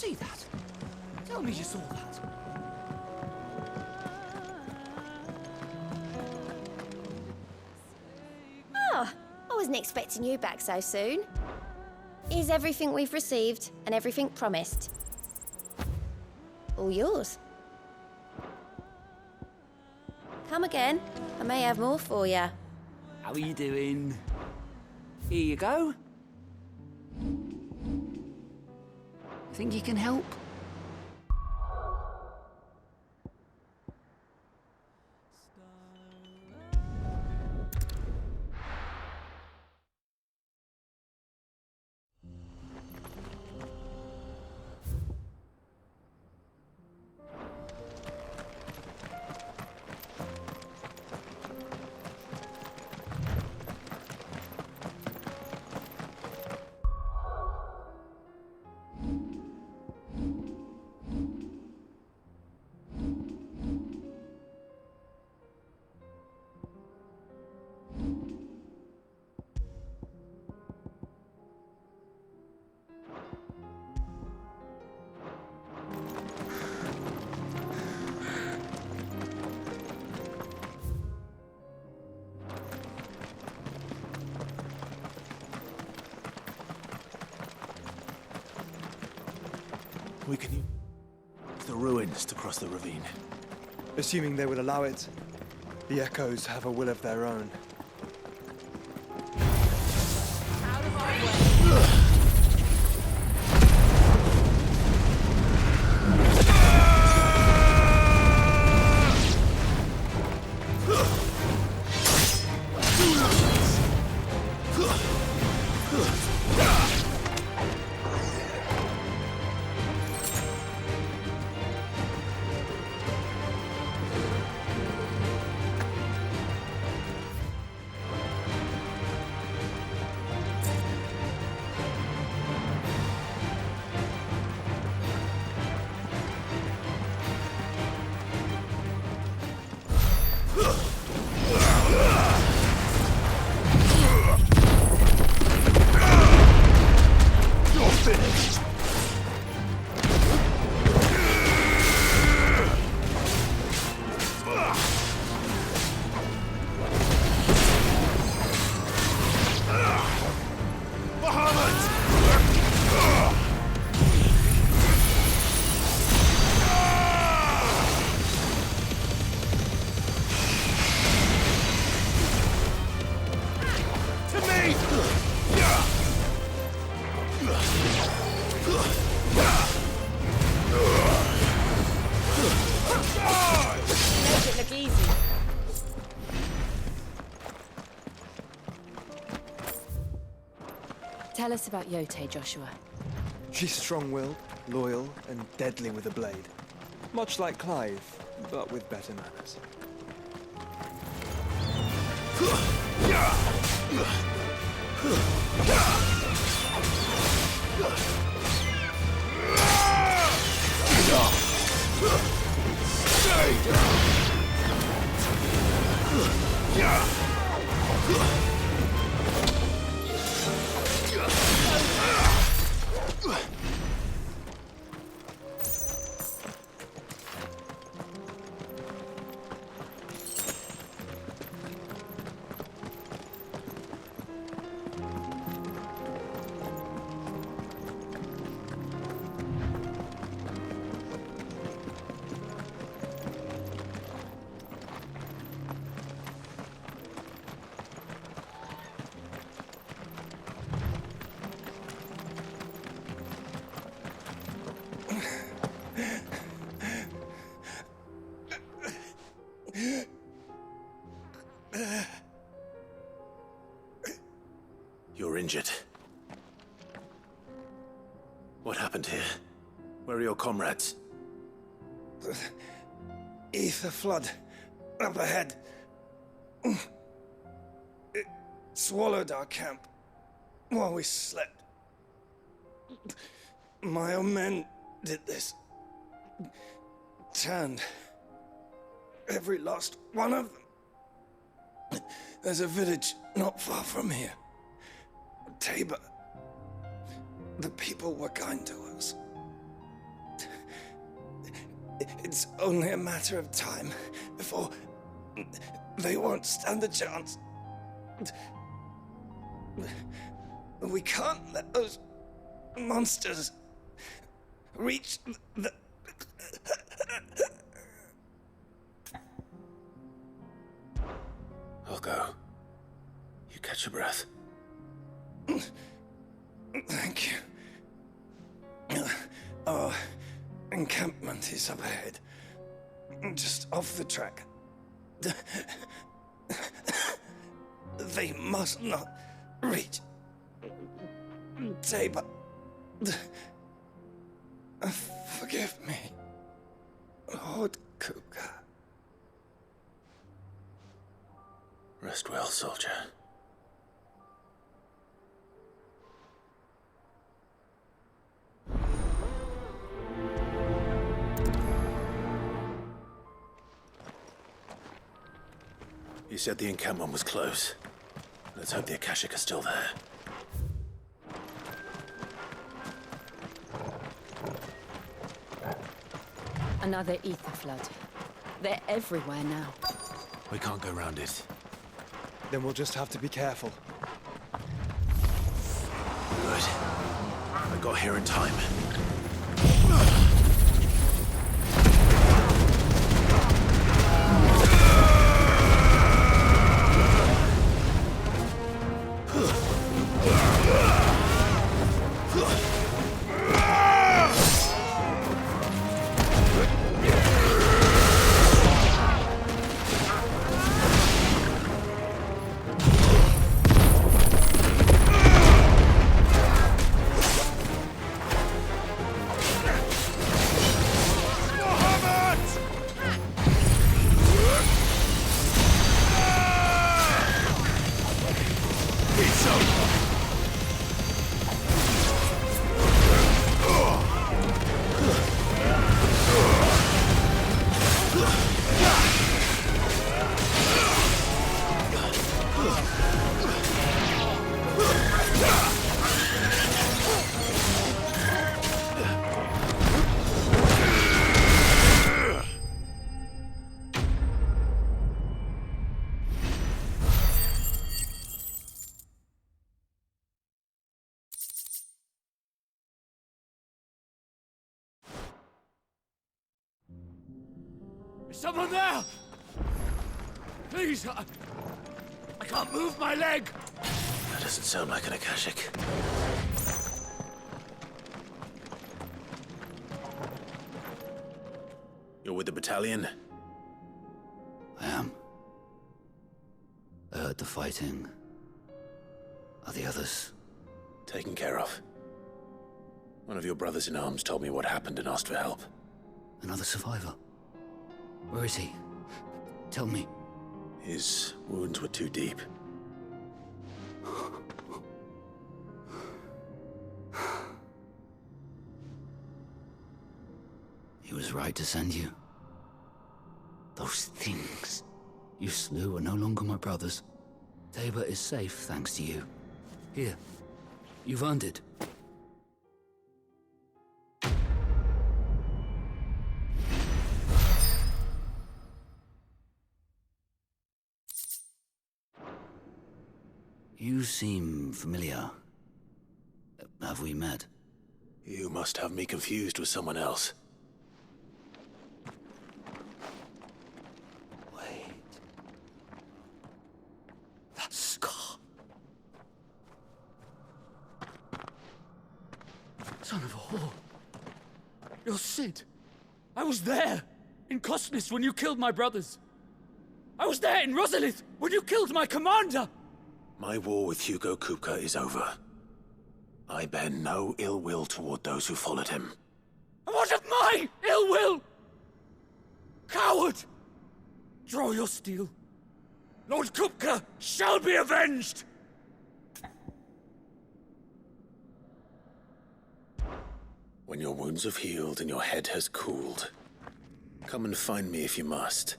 see that? Tell me you saw that. Ah, I wasn't expecting you back so soon. Here's everything we've received and everything promised. All yours. Come again. I may have more for you. How are you doing? Here you go. Think you can help? We can use the ruins to cross the ravine. Assuming they will allow it. The echoes have a will of their own. Out of my way. Look easy. Tell us about Yote, Joshua. She's strong-willed, loyal, and deadly with a blade. Much like Clive, but with better manners. You're injured. What happened here? Where are your comrades? Ether flood. Up ahead. It swallowed our camp while we slept. My own men did this. Turned. Every last one of them. There's a village not far from here. Tabor. The people were kind to us. It's only a matter of time before they won't stand a chance. We can't let those monsters reach the... I'll go. You catch your breath. Thank you. Our encampment is up ahead. Just off the track. They must not reach Tabor. Forgive me, Lord Kupka. Rest well, soldier. You said the encampment was close. Let's hope the Akashic are still there. Another ether flood. They're everywhere now. We can't go round it. Then we'll just have to be careful. Good. I got here in time. Is someone there? Please, I can't move my leg. That doesn't sound like an Akashic. You're with the battalion? I am. I heard the fighting. Are the others? Taken care of. One of your brothers in arms told me what happened and asked for help. Another survivor? Where is he? Tell me. His wounds were too deep. He was right to send you. Those things you slew are no longer my brothers. Tabor is safe thanks to you. Here, you've earned it. You seem familiar. Have we met? You must have me confused with someone else. Wait. That scar. Son of a whore. You're Sid. I was there, in Cosnes, when you killed my brothers. I was there in Rosalith, when you killed my commander. My war with Hugo Kupka is over. I bear no ill will toward those who followed him. And what of my ill will? Coward! Draw your steel. Lord Kupka shall be avenged! When your wounds have healed and your head has cooled, come and find me if you must.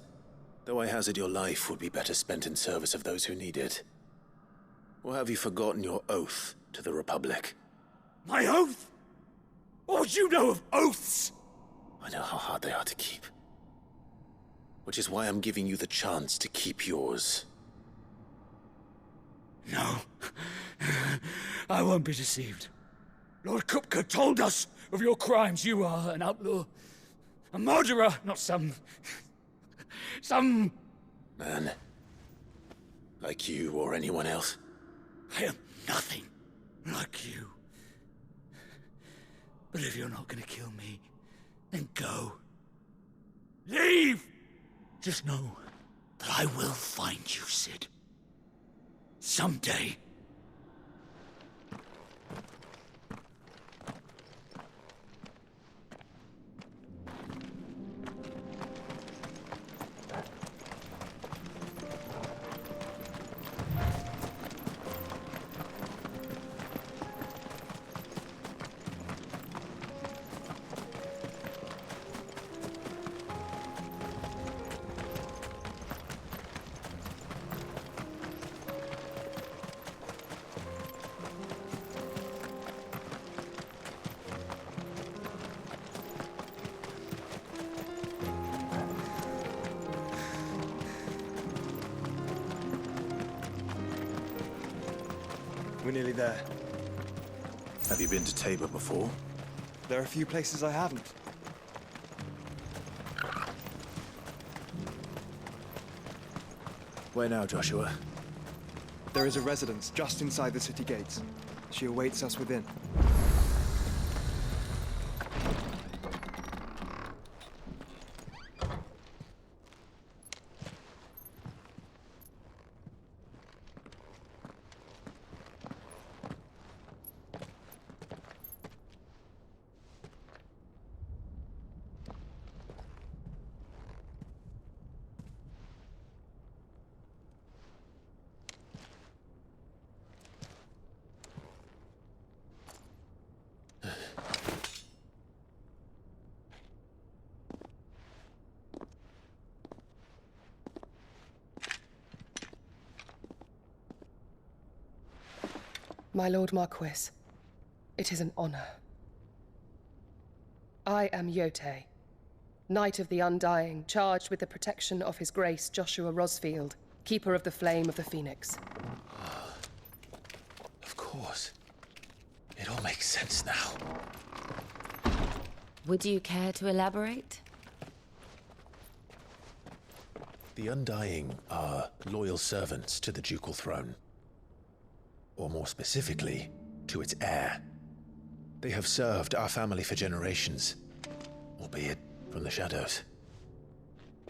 Though I hazard your life would be better spent in service of those who need it. Or have you forgotten your oath to the Republic? My oath? What would you know of oaths? I know how hard they are to keep. Which is why I'm giving you the chance to keep yours. No. I won't be deceived. Lord Kupka told us of your crimes. You are an outlaw. A murderer, not some... Man. Like you or anyone else. I am nothing like you. But if you're not gonna kill me, then go. Leave! Just know that I will find you, Sid. Someday. We're nearly there. Have you been to Tabor before? There are a few places I haven't. Where now, Joshua? There is a residence just inside the city gates. She awaits us within. My Lord Marquis, it is an honor. I am Yote, Knight of the Undying, charged with the protection of His Grace Joshua Rosfield, Keeper of the Flame of the Phoenix. Of course. It all makes sense now. Would you care to elaborate? The Undying are loyal servants to the ducal throne. Or more specifically, to its heir. They have served our family for generations, albeit from the shadows.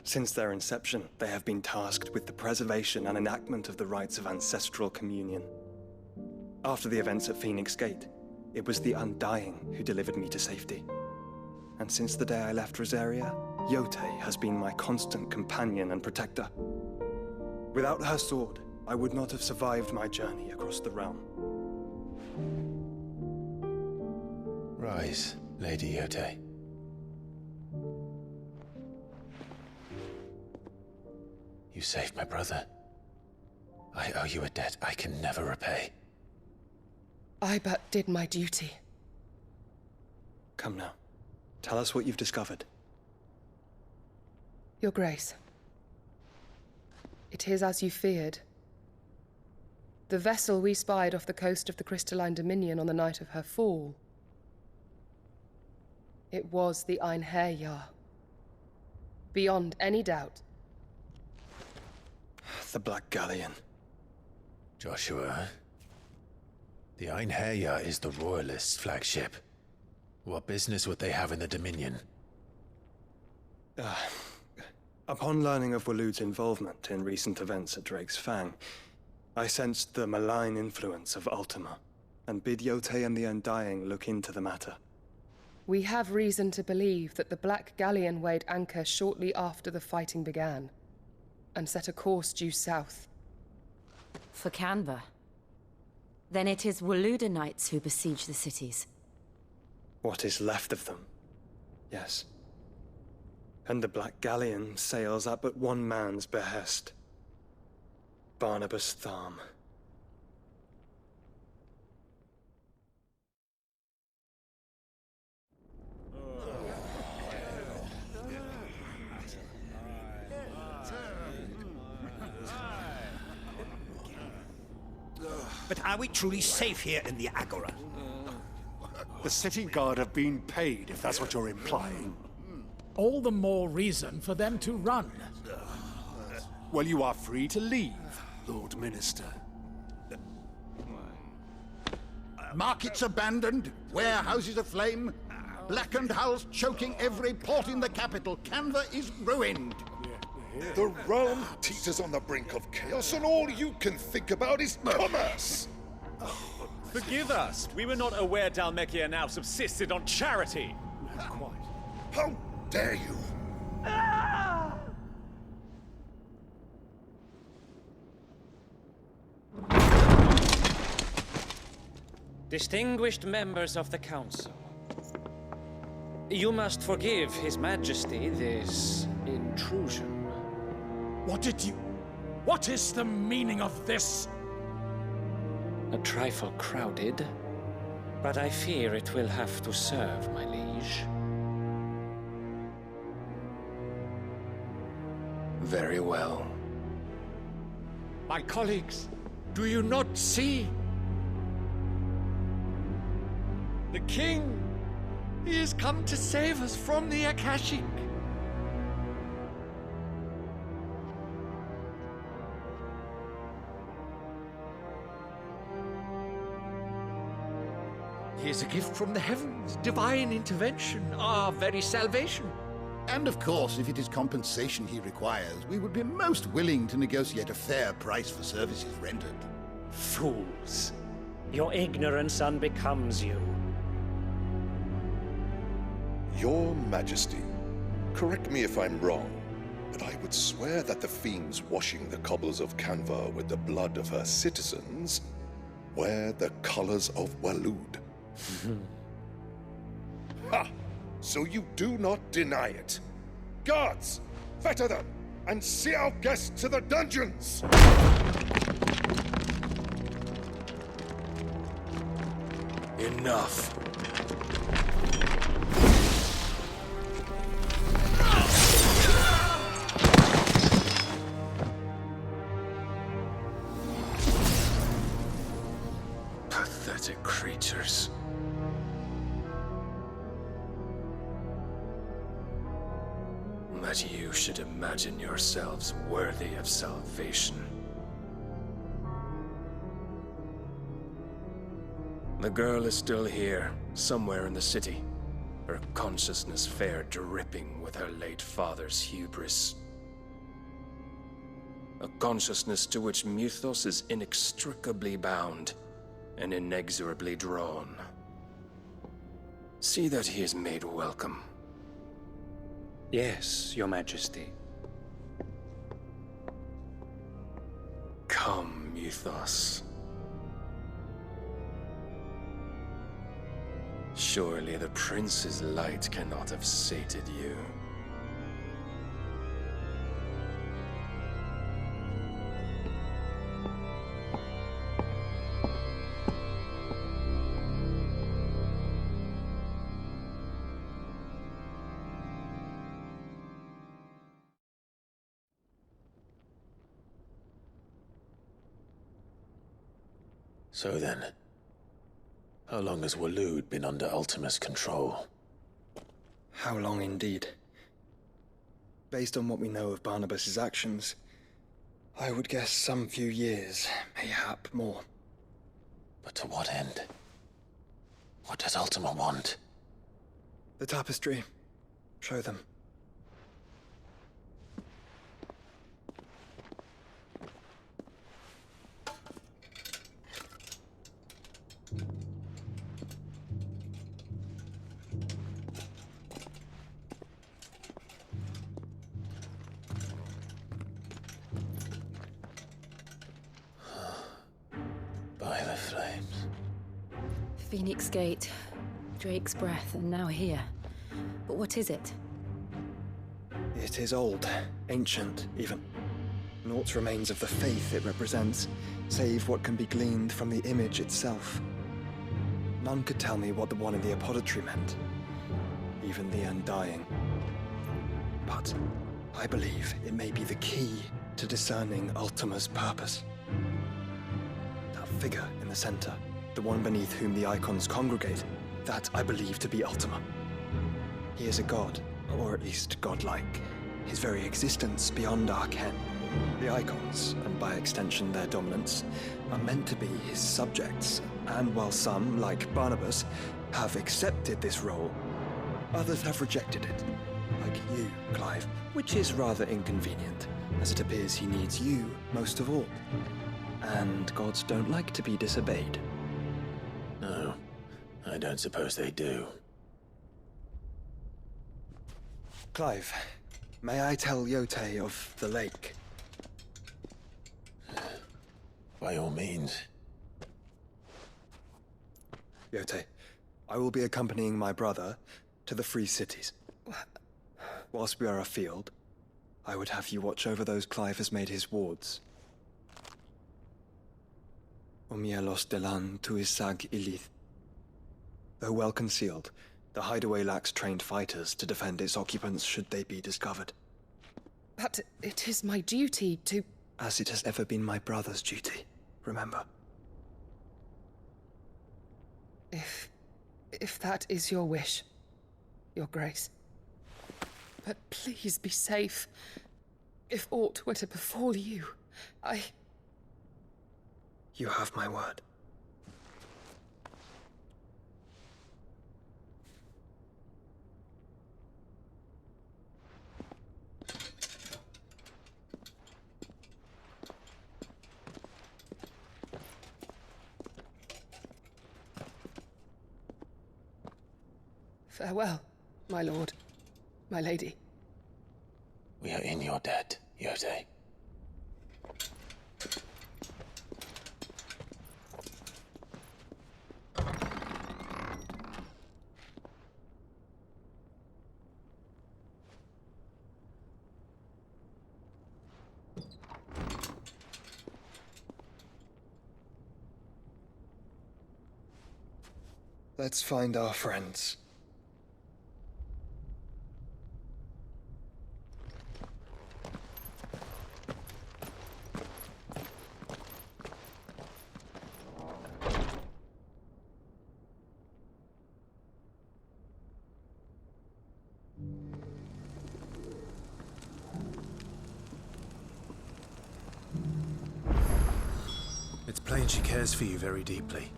Since their inception, they have been tasked with the preservation and enactment of the rites of ancestral communion. After the events at Phoenix Gate, it was the Undying who delivered me to safety. And since the day I left Rosaria, Yote has been my constant companion and protector. Without her sword, I would not have survived my journey across the realm. Rise, Lady Yote. You saved my brother. I owe you a debt I can never repay. I but did my duty. Come now. Tell us what you've discovered. Your Grace. It is as you feared. The vessel we spied off the coast of the Crystalline Dominion on the night of her fall. It was the Einherjar. Beyond any doubt. The Black Galleon. Joshua, the Einherjar is the Royalists' flagship. What business would they have in the Dominion? Upon learning of Waloed's involvement in recent events at Drake's Fang, I sensed the malign influence of Ultima, and bid Yote and the Undying look into the matter. We have reason to believe that the Black Galleon weighed anchor shortly after the fighting began, and set a course due south. For Canva. Then it is Waloed knights who besiege the cities. What is left of them, yes. And the Black Galleon sails at but one man's behest. Barnabas Tharm. But are we truly safe here in the Agora? The city guard have been paid, if that's what you're implying. All the more reason for them to run. Well, you are free to leave, Lord Minister. Markets abandoned, warehouses aflame, blackened hulls choking every port in the capital. Canva is ruined. The realm teeters on the brink of chaos, and all you can think about is commerce! Forgive us. We were not aware Dhalmekia now subsisted on charity. Quite. How dare you! Distinguished members of the Council, you must forgive His Majesty this intrusion. What is the meaning of this? A trifle crowded, but I fear it will have to serve, my liege. Very well. My colleagues, do you not see? The king! He has come to save us from the Akashic! He is a gift from the heavens, divine intervention, our very salvation. And of course, if it is compensation he requires, we would be most willing to negotiate a fair price for services rendered. Fools! Your ignorance unbecomes you. Your Majesty, correct me if I'm wrong, but I would swear that the fiends washing the cobbles of Canva with the blood of her citizens wear the colors of Waloed. Ha! So you do not deny it. Guards, fetter them, and see our guests to the dungeons! Enough. Pathetic creatures. That you should imagine yourselves worthy of salvation. The girl is still here, somewhere in the city, her consciousness fair dripping with her late father's hubris. A consciousness to which Mythos is inextricably bound and inexorably drawn. See that he is made welcome. Yes, Your Majesty. Come, Mythos. Surely the prince's light cannot have sated you. So then, how long has Waloed been under Ultima's control? How long indeed? Based on what we know of Barnabas's actions, I would guess some few years, mayhap more. But to what end? What does Ultima want? The tapestry. Show them. By the flames. Phoenix Gate, Drake's Breath, and now here. But what is it? It is old, ancient, even. Naught remains of the faith it represents, save what can be gleaned from the image itself. None could tell me what the one in the apothecary meant, even the Undying. But I believe it may be the key to discerning Ultima's purpose. That figure in the center, the one beneath whom the icons congregate, that I believe to be Ultima. He is a god, or at least godlike, his very existence beyond our ken. The icons, and by extension their dominants, are meant to be his subjects, and while some, like Barnabas, have accepted this role, others have rejected it, like you, Clive, which is rather inconvenient, as it appears he needs you most of all. And gods don't like to be disobeyed. No, I don't suppose they do. Clive, may I tell Yote of the lake? By all means. Yote, I will be accompanying my brother to the Free Cities. Whilst we are afield, I would have you watch over those Clive has made his wards. Omielos delan tuisag ilith. Though well concealed, the hideaway lacks trained fighters to defend its occupants should they be discovered. But it is my duty to... As it has ever been my brother's duty, remember. If that is your wish, Your Grace. But please be safe. If aught were to befall you, You have my word. Farewell, my lord, my lady. We are in your debt, Yote. Let's find our friends. It's plain she cares for you very deeply.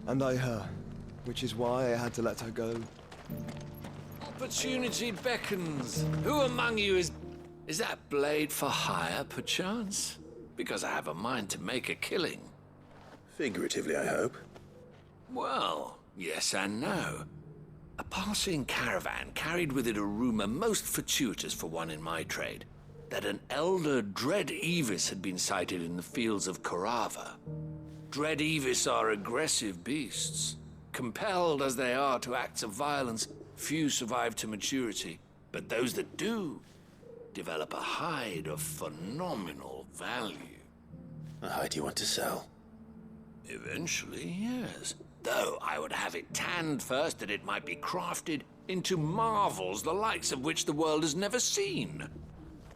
And I her, which is why I had to let her go. Opportunity beckons. Who among you is that blade for hire, perchance? Because I have a mind to make a killing. Figuratively, I hope. Well, yes and no. A passing caravan carried with it a rumor most fortuitous for one in my trade, that an elder Dread Evis had been sighted in the fields of Korava. Dread Evis are aggressive beasts. Compelled as they are to acts of violence, few survive to maturity, but those that do develop a hide of phenomenal value. A hide you want to sell? Eventually, yes. Though I would have it tanned first that it might be crafted into marvels the likes of which the world has never seen.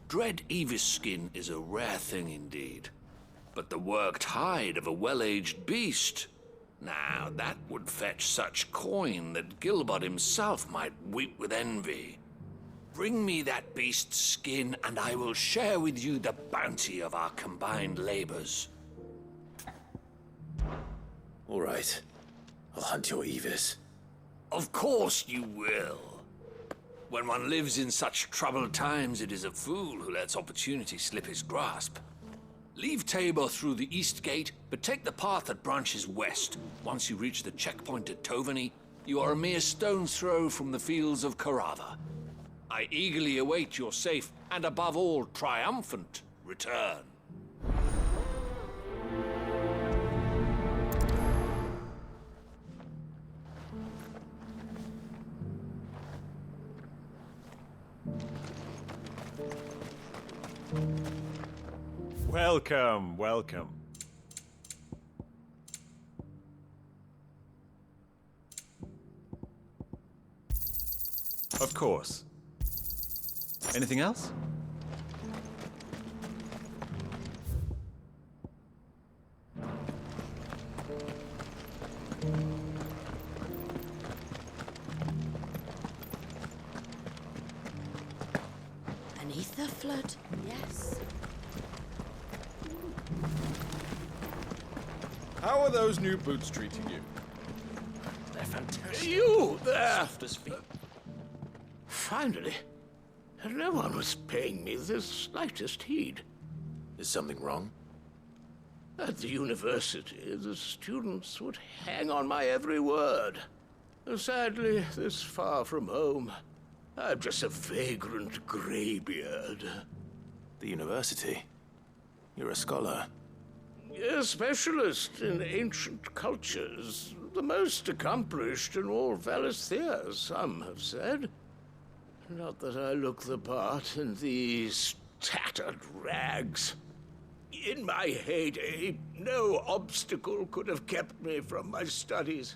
Dread Evis skin is a rare thing indeed. But the worked hide of a well-aged beast, now that would fetch such coin that Gilbert himself might weep with envy. Bring me that beast's skin, and I will share with you the bounty of our combined labors. All right. I'll hunt your Evis. Of course you will. When one lives in such troubled times, it is a fool who lets opportunity slip his grasp. Leave Tabor through the east gate, but take the path that branches west. Once you reach the checkpoint at Tovany, you are a mere stone's throw from the fields of Korava. I eagerly await your safe, and above all, triumphant return. Welcome, welcome. Of course. Anything else? Beneath the flood, yes. How are those new boots treating you? They're fantastic. You there! Soft as feet. Finally. No one was paying me the slightest heed. Is something wrong? At the university, the students would hang on my every word. Sadly, this far from home, I'm just a vagrant greybeard. The university? You're a scholar. A specialist in ancient cultures. The most accomplished in all Valisthea, some have said. Not that I look the part in these tattered rags. In my heyday, no obstacle could have kept me from my studies.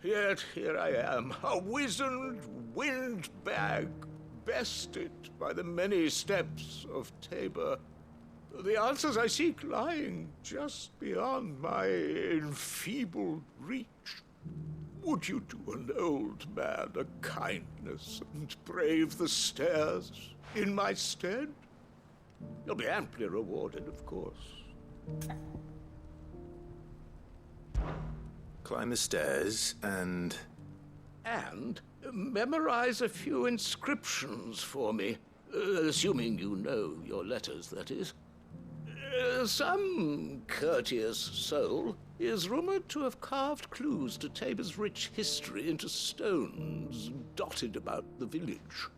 Yet here I am, a wizened windbag, bested by the many steps of Tabor. The answers I seek lying just beyond my enfeebled reach. Would you do an old man a kindness and brave the stairs in my stead? You'll be amply rewarded, of course. Climb the stairs and... And memorize a few inscriptions for me. Assuming you know your letters, that is. Some courteous soul is rumored to have carved clues to Tabor's rich history into stones dotted about the village.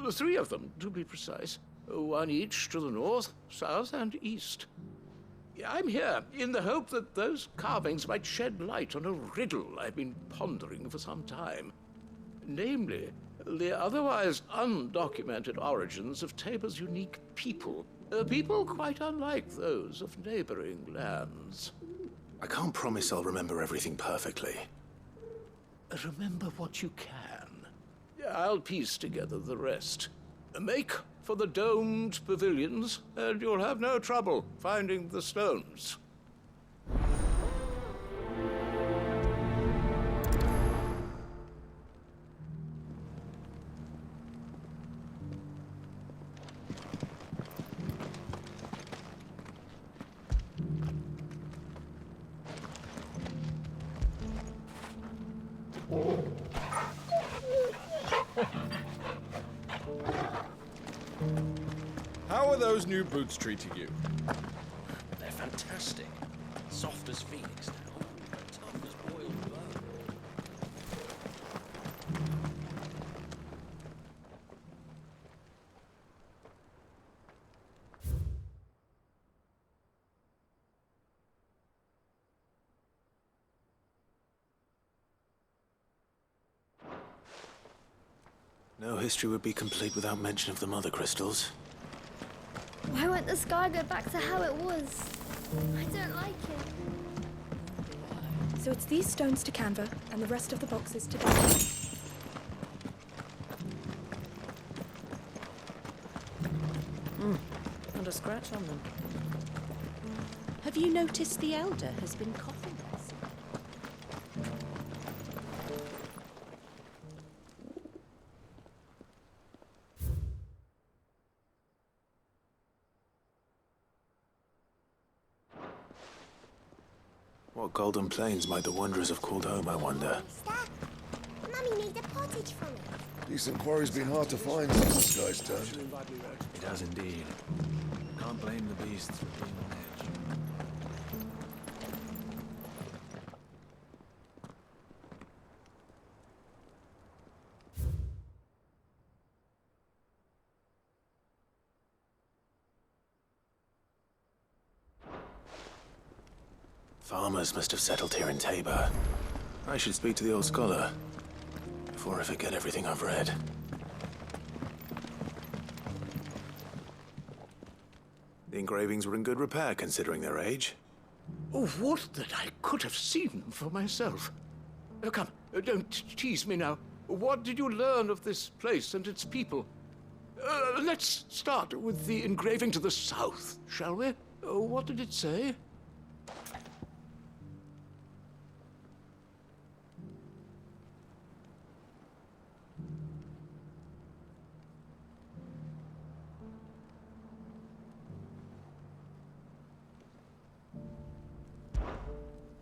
3 of them, to be precise. 1 each to the north, south, and east. I'm here in the hope that those carvings might shed light on a riddle I've been pondering for some time. Namely, the otherwise undocumented origins of Tabor's unique people. People quite unlike those of neighboring lands. I can't promise I'll remember everything perfectly. Remember what you can. I'll piece together the rest. Make for the domed pavilions, and you'll have no trouble finding the stones. How are those new boots treating you? They're fantastic. Soft as phoenix now, tough as boiled blood. No history would be complete without mention of the mother crystals. Why won't the sky go back to how it was? I don't like it. So it's these stones to Canva, and the rest of the boxes to Dagger. Not a scratch on them. Have you noticed the Elder has been coffinless? What golden plains might the wanderers have called home, I wonder? Stop. Mummy needs a pottage from it. Decent quarry's been hard to find since the sky's turned. It has indeed. Can't blame the beasts for being on edge. Farmers must have settled here in Tabor. I should speak to the old scholar before I forget everything I've read. The engravings were in good repair considering their age. Oh, would that I could have seen them for myself. Come, don't tease me now. What did you learn of this place and its people? Let's start with the engraving to the south, shall we? What did it say?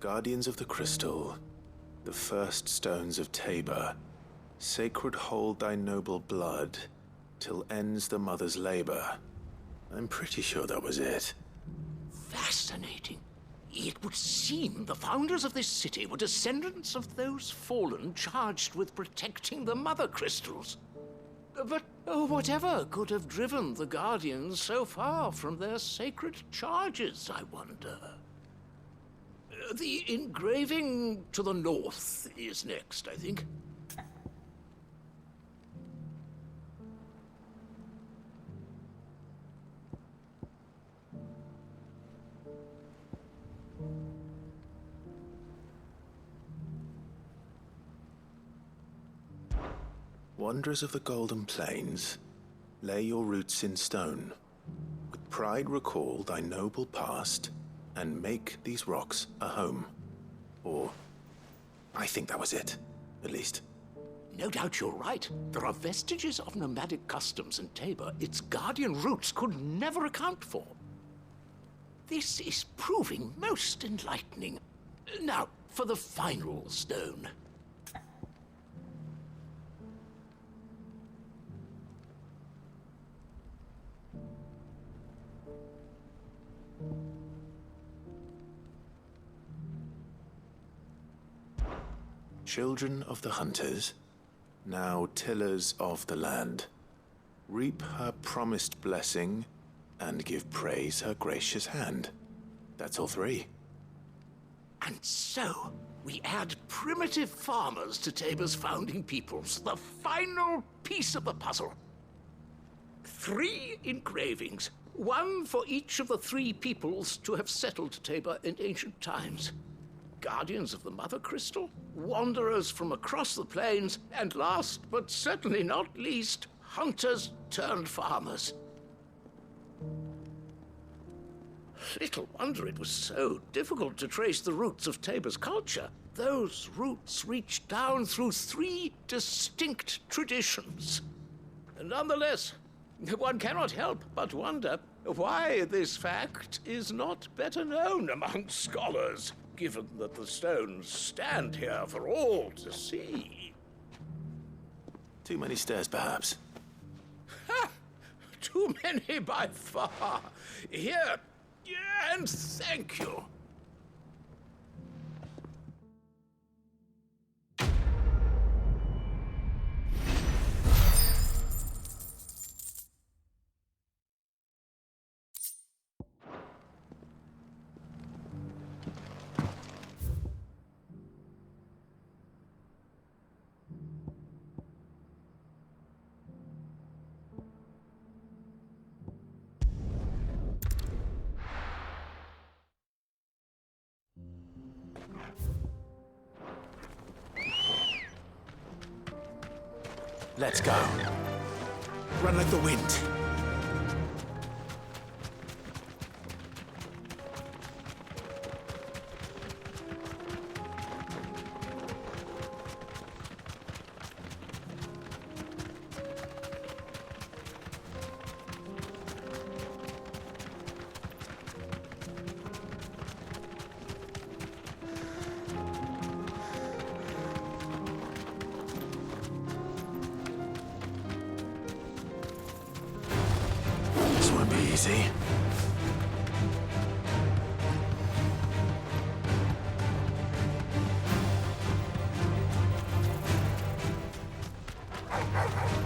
Guardians of the Crystal, the first stones of Tabor, sacred hold thy noble blood, till ends the mother's labor. I'm pretty sure that was it. Fascinating. It would seem the founders of this city were descendants of those fallen charged with protecting the mother crystals. But whatever could have driven the Guardians so far from their sacred charges, I wonder? The engraving to the north is next, I think. Wanderers of the Golden Plains, lay your roots in stone. With pride recall thy noble past, and make these rocks a home. Or, I think that was it, at least. No doubt you're right. There are vestiges of nomadic customs in Tabor its guardian roots could never account for. This is proving most enlightening. Now, for the final stone. Children of the hunters, now tillers of the land, reap her promised blessing and give praise her gracious hand. That's all three. And so, we add primitive farmers to Tabor's founding peoples, the final piece of the puzzle. 3 engravings, one for each of the 3 peoples to have settled Tabor in ancient times. Guardians of the Mother Crystal, wanderers from across the plains, and last but certainly not least, hunters turned farmers. Little wonder it was so difficult to trace the roots of Tabor's culture. Those roots reached down through 3 distinct traditions. Nonetheless, one cannot help but wonder why this fact is not better known among scholars, given that the stones stand here for all to see. Too many stairs, perhaps. Ha! Too many by far. Here, and thank you. Let's go. Run like the wind. Easy.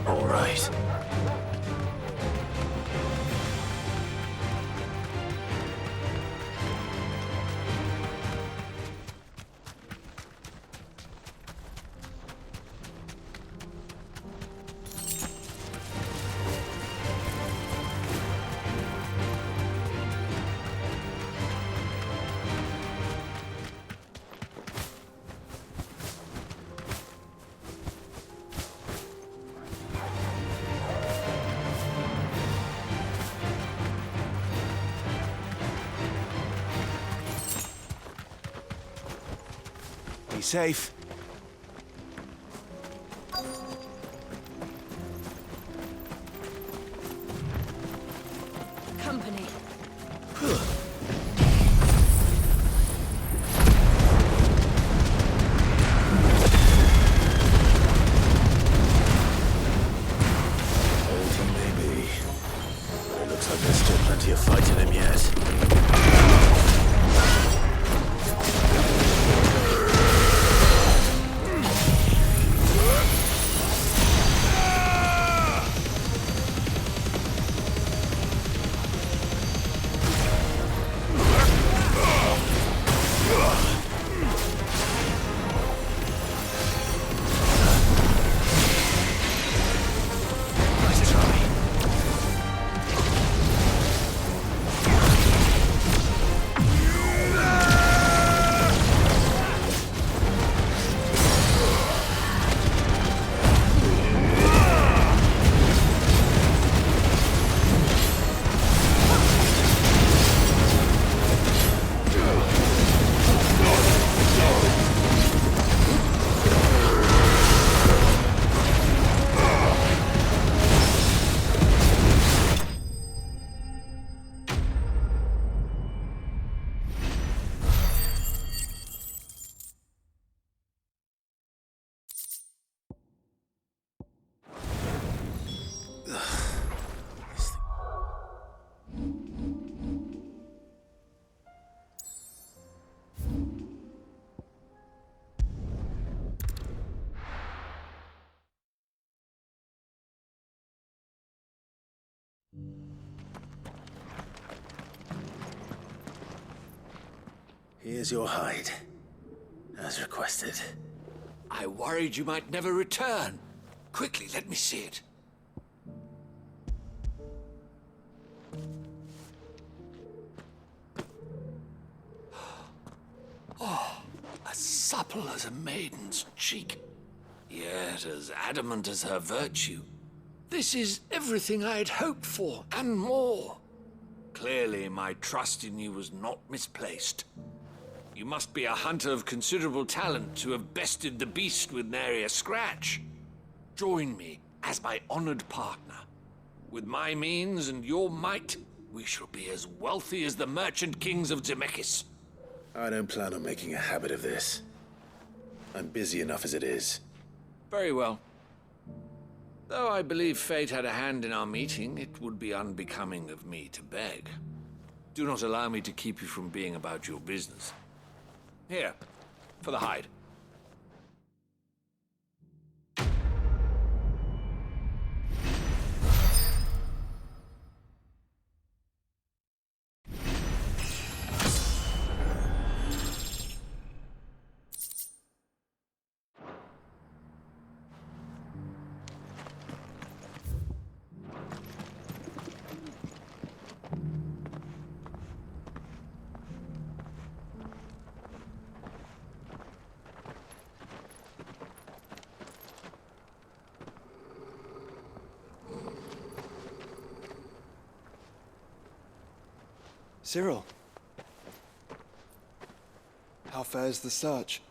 All right. Be safe. Company. Plenty of fight in him yet. Here's your hide, as requested. I worried you might never return. Quickly, let me see it. Oh, as supple as a maiden's cheek, yet as adamant as her virtue. This is everything I had hoped for, and more. Clearly, my trust in you was not misplaced. You must be a hunter of considerable talent to have bested the beast with nary a scratch. Join me as my honored partner. With my means and your might, we shall be as wealthy as the merchant kings of Zemeckis. I don't plan on making a habit of this. I'm busy enough as it is. Very well. Though I believe fate had a hand in our meeting, it would be unbecoming of me to beg. Do not allow me to keep you from being about your business. Here, for the hide. Cyril. How fares the search?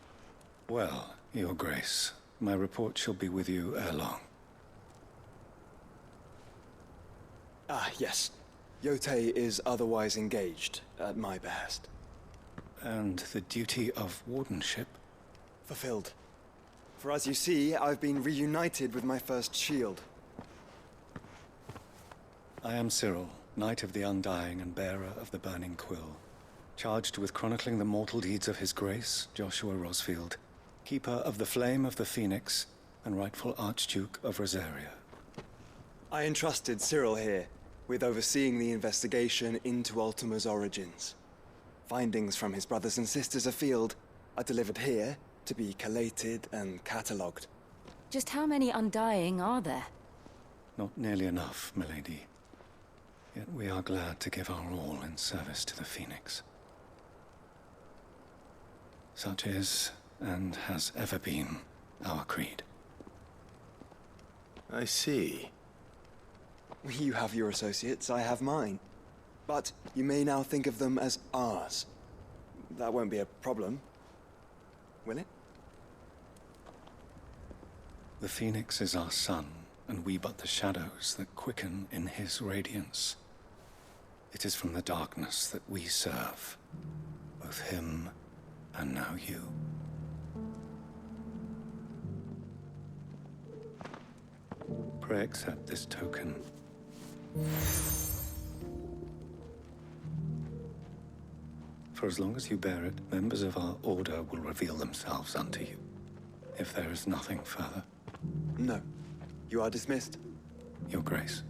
Well, Your Grace, my report shall be with you ere long. Ah, yes. Yotei is otherwise engaged, at my behest. And the duty of wardenship? Fulfilled. For as you see, I've been reunited with my first shield. I am Cyril, Knight of the Undying and bearer of the Burning Quill, charged with chronicling the mortal deeds of His Grace, Joshua Rosfield, Keeper of the Flame of the Phoenix, and rightful Archduke of Rosaria. I entrusted Cyril here with overseeing the investigation into Ultima's origins. Findings from his brothers and sisters afield are delivered here to be collated and catalogued. Just how many Undying are there? Not nearly enough, milady. Yet we are glad to give our all in service to the Phoenix. Such is, and has ever been, our creed. I see. You have your associates, I have mine. But you may now think of them as ours. That won't be a problem, will it? The Phoenix is our sun, and we but the shadows that quicken in his radiance. It is from the darkness that we serve, both him and now you. Pray accept this token. For as long as you bear it, members of our order will reveal themselves unto you. If there is nothing further. No. You are dismissed. Your Grace.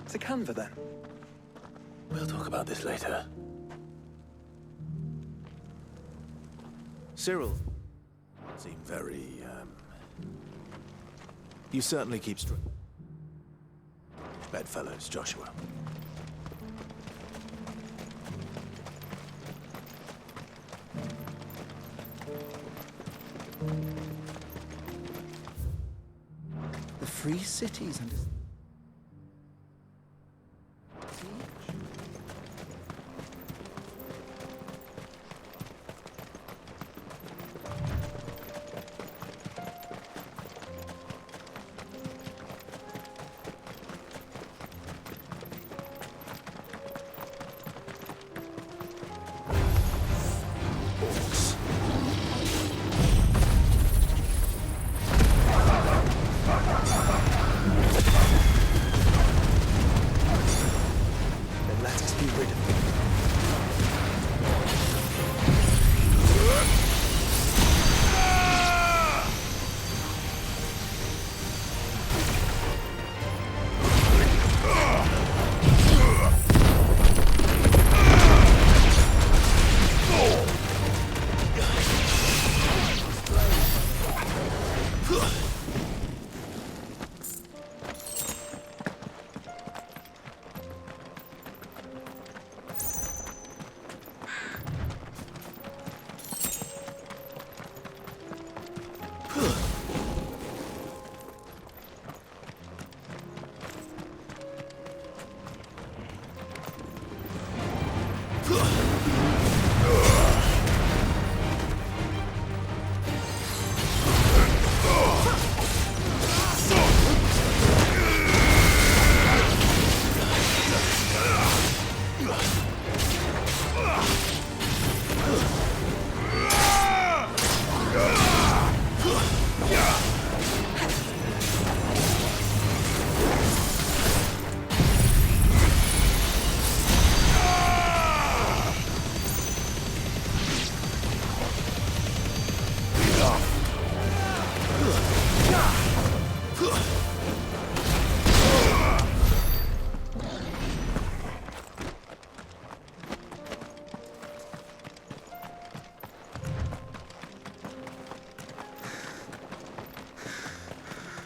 To Canva, then. We'll talk about this later. Cyril. Seem very, You certainly keep straight. Bedfellows, Joshua. The free cities and...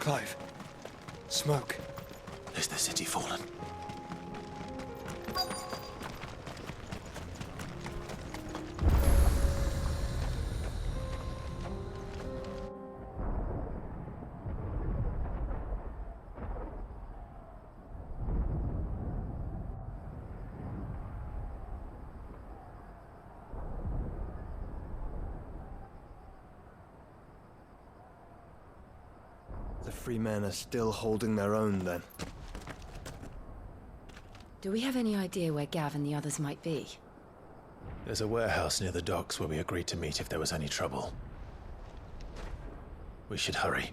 Clive. Smoke. Is the city fallen? The free men are still holding their own, then. Do we have any idea where Gav and the others might be? There's a warehouse near the docks where we agreed to meet if there was any trouble. We should hurry.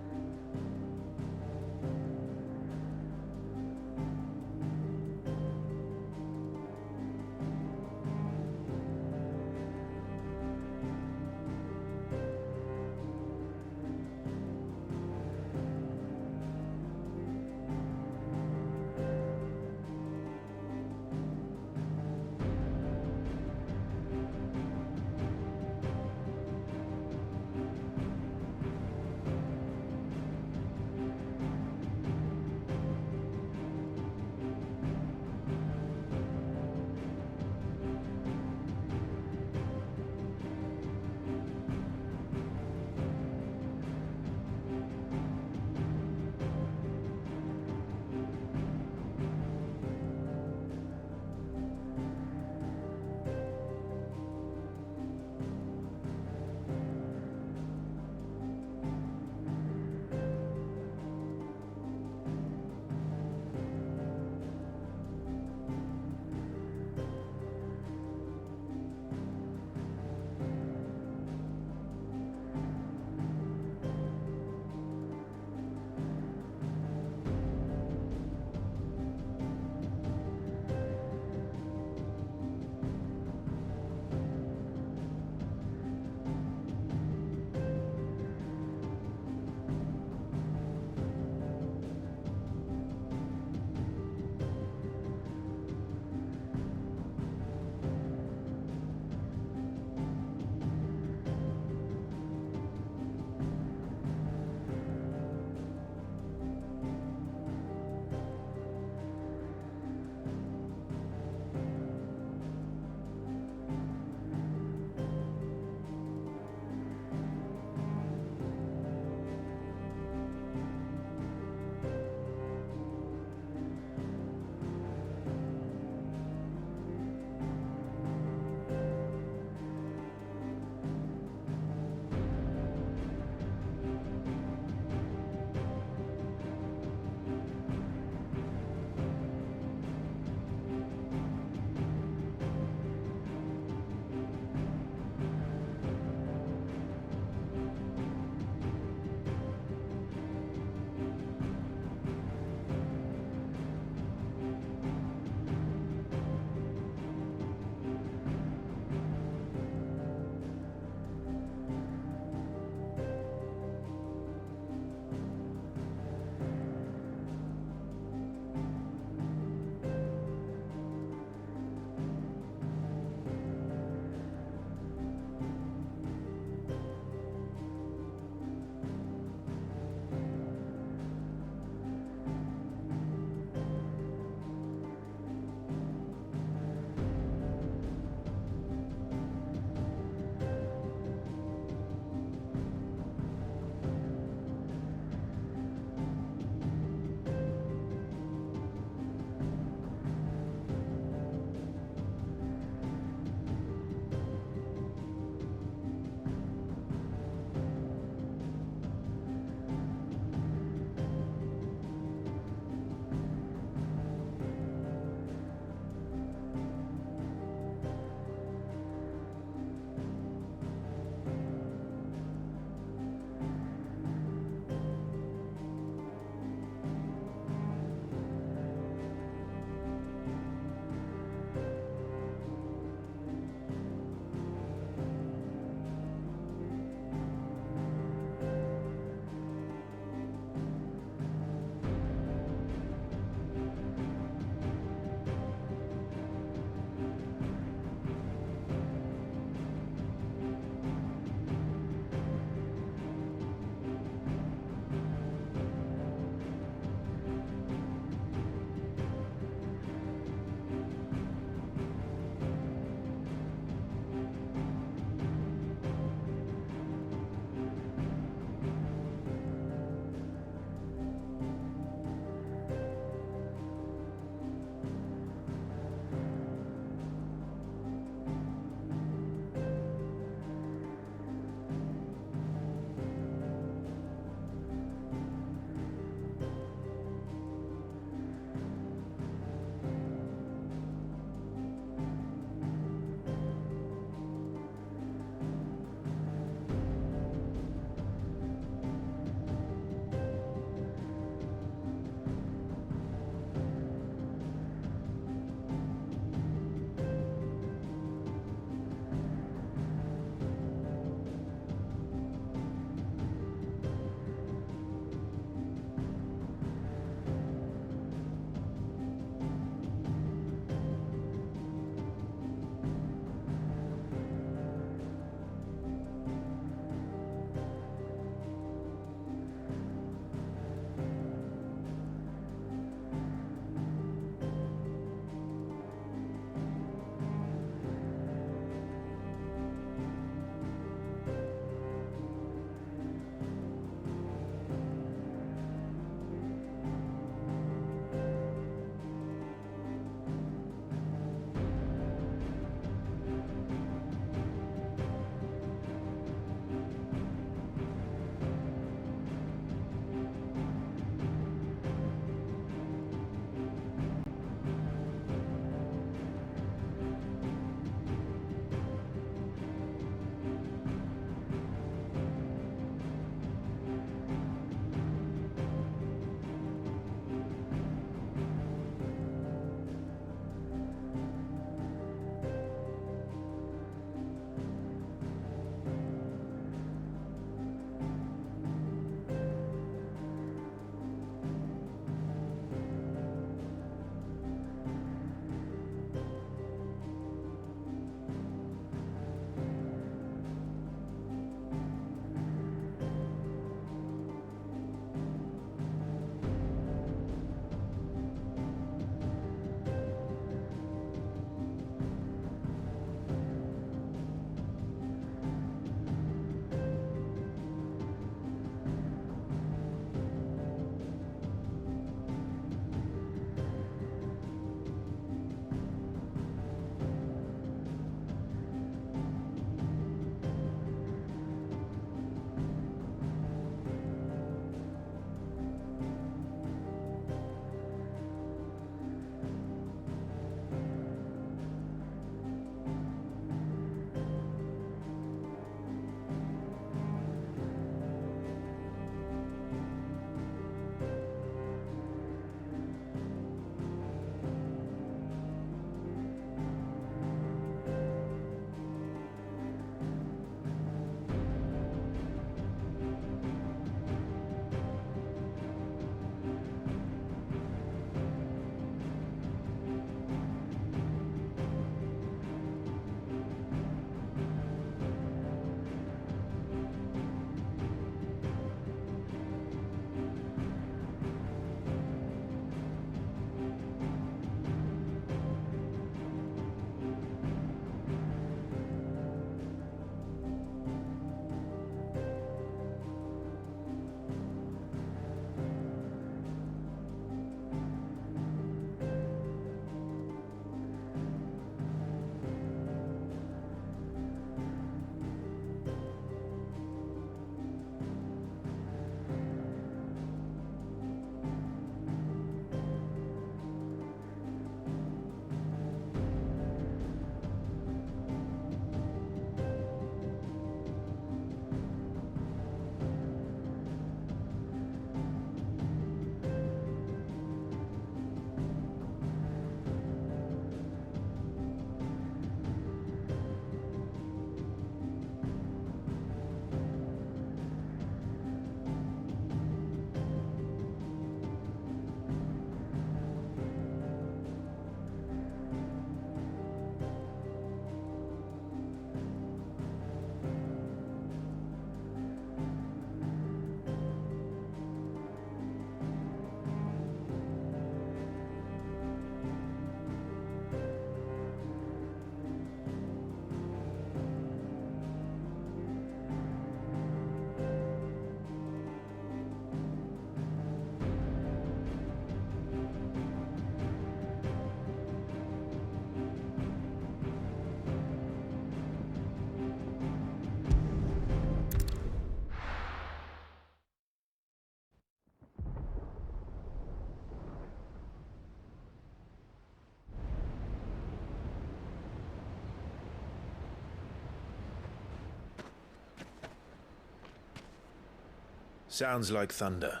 Sounds like thunder.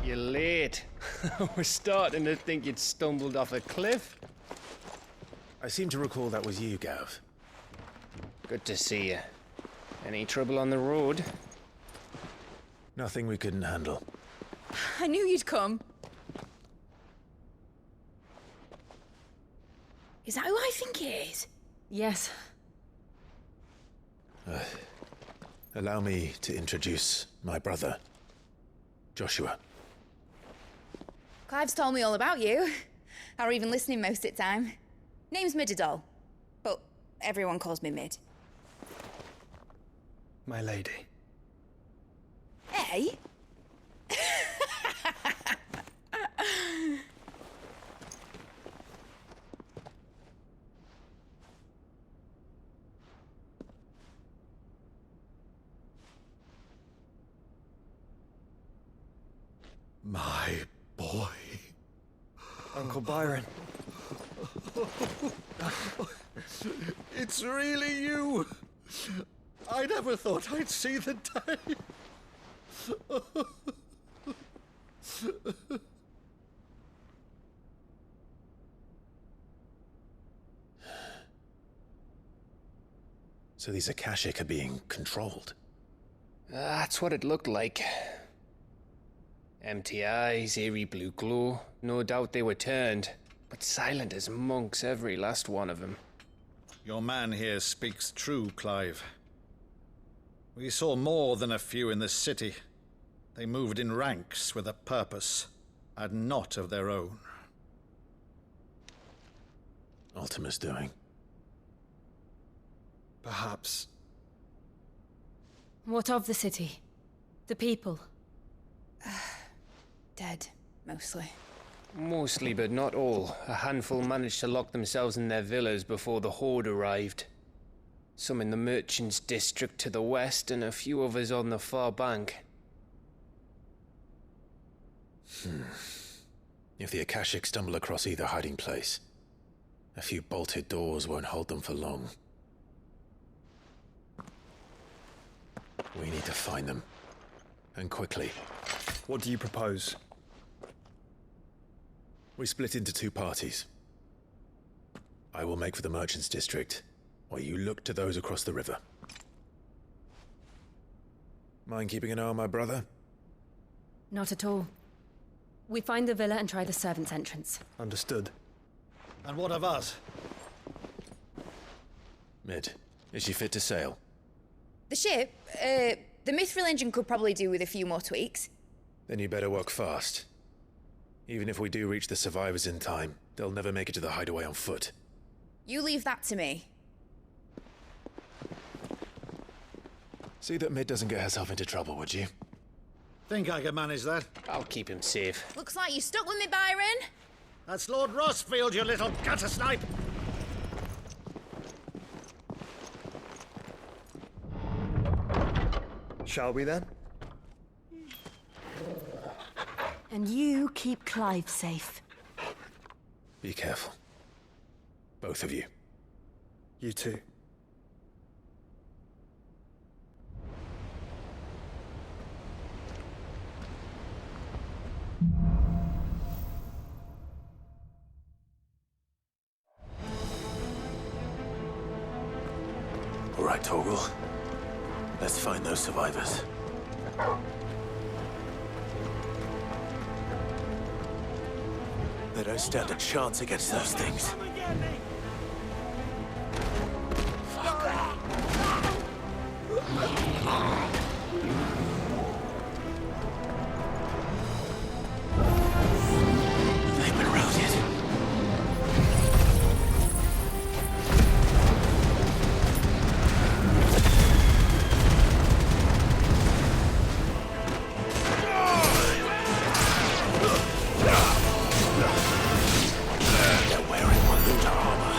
You're late. We're starting to think you'd stumbled off a cliff. I seem to recall that was you, Gav. Good to see you. Any trouble on the road? Nothing we couldn't handle. I knew you'd come. Is that who I think it is? Yes. Allow me to introduce my brother, Joshua. Clive's told me all about you. Or even listening most of the time. Name's Midadol, but everyone calls me Mid. My lady. Hey? My boy. Uncle Byron. It's really you. I never thought I'd see the day. So these Akashic are being controlled? That's what it looked like. Empty eyes, eerie blue glow. No doubt they were turned, but silent as monks, every last one of them. Your man here speaks true, Clive. We saw more than a few in this city. They moved in ranks with a purpose, and not of their own. Ultima's doing. Perhaps. What of the city? The people? Dead, mostly. Mostly, but not all. A handful managed to lock themselves in their villas before the Horde arrived. Some in the Merchants' District to the west, and a few others on the far bank. If the Akashic stumble across either hiding place, a few bolted doors won't hold them for long. We need to find them. And quickly. What do you propose? We split into two parties. I will make for the Merchants' District, while you look to those across the river. Mind keeping an eye on my brother? Not at all. We find the villa and try the servants' entrance. Understood. And what of us? Mid, is she fit to sail? The ship, the Mithril engine could probably do with a few more tweaks. Then you better work fast. Even if we do reach the survivors in time, they'll never make it to the hideaway on foot. You leave that to me. See that Mid doesn't get herself into trouble, would you? Think I can manage that? I'll keep him safe. Looks like you stuck with me, Byron. That's Lord Rossfield, you little gutter snipe! Shall we then? And you keep Clive safe. Be careful. Both of you. You too. All right, Torgal. Let's find those survivors. They don't stand a chance against those things. They've been routed. They're wearing Waluta armor.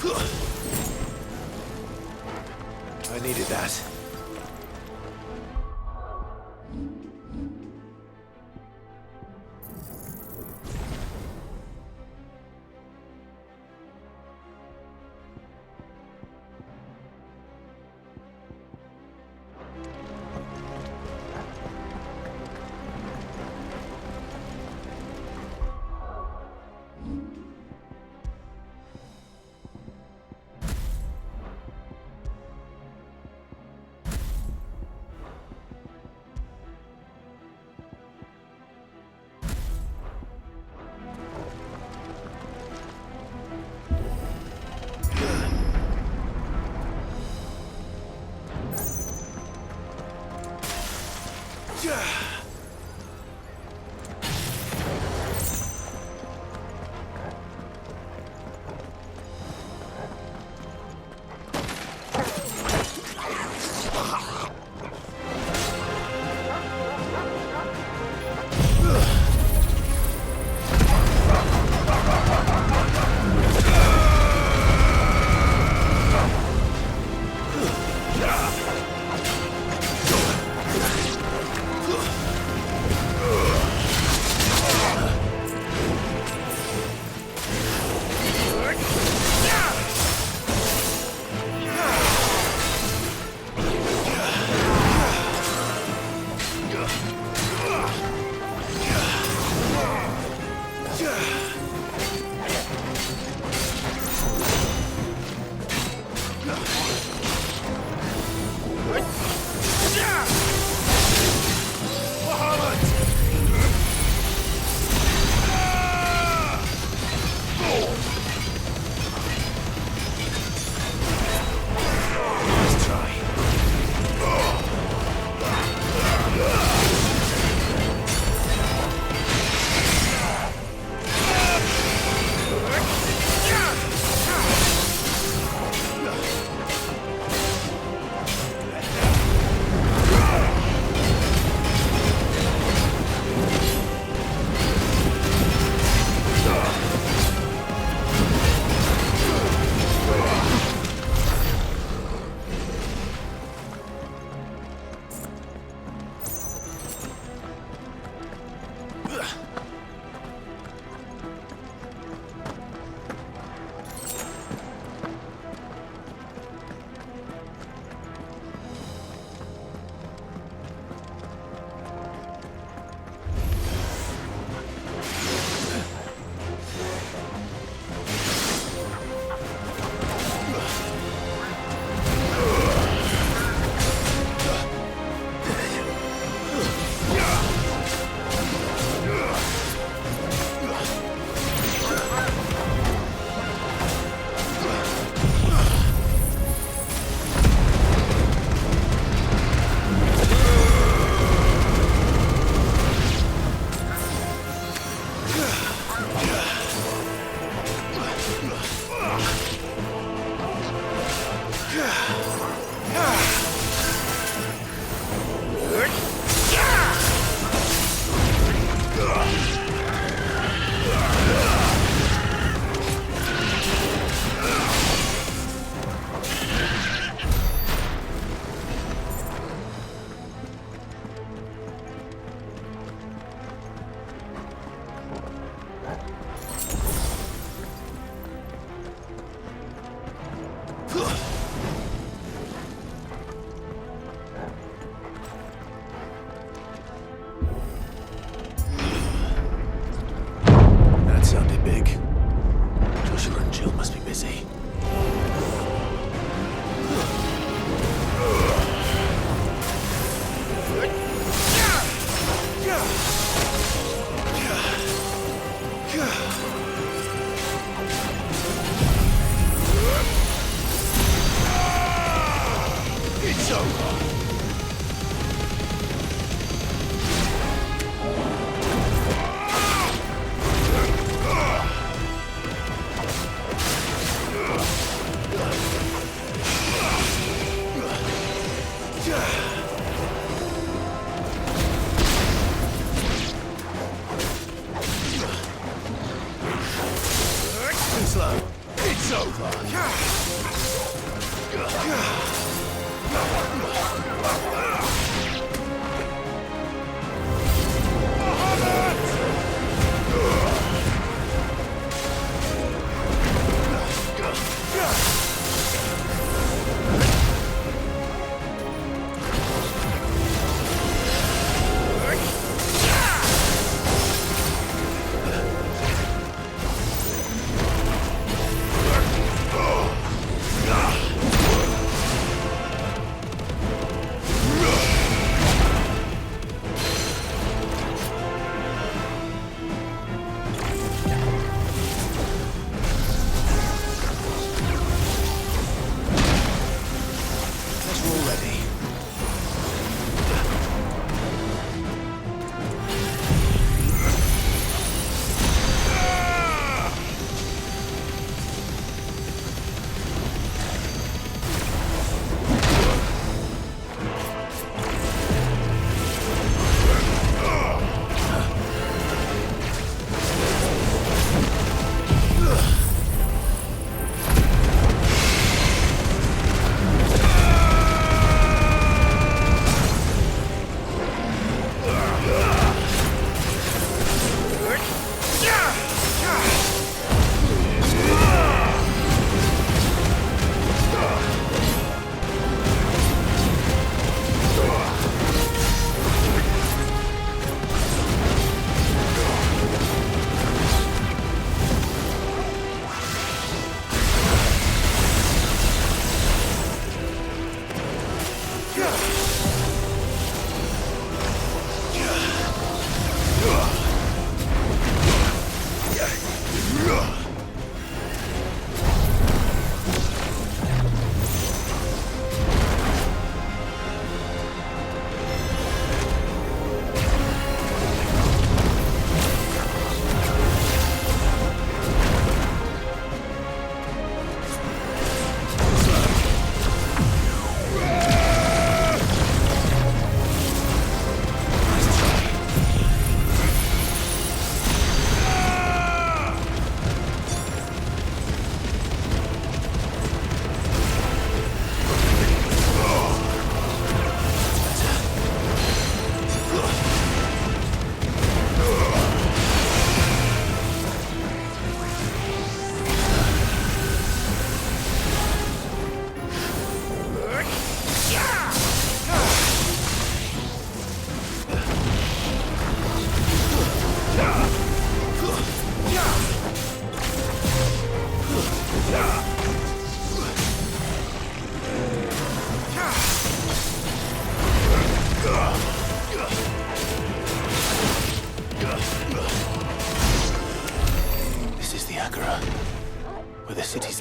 I needed that.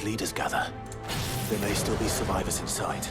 its leaders gather. There may still be survivors inside.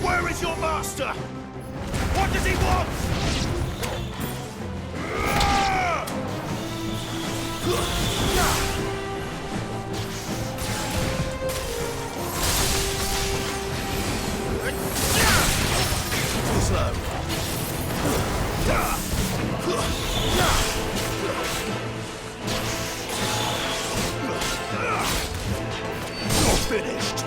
Where is your master? What does he want? Too slow. You're finished.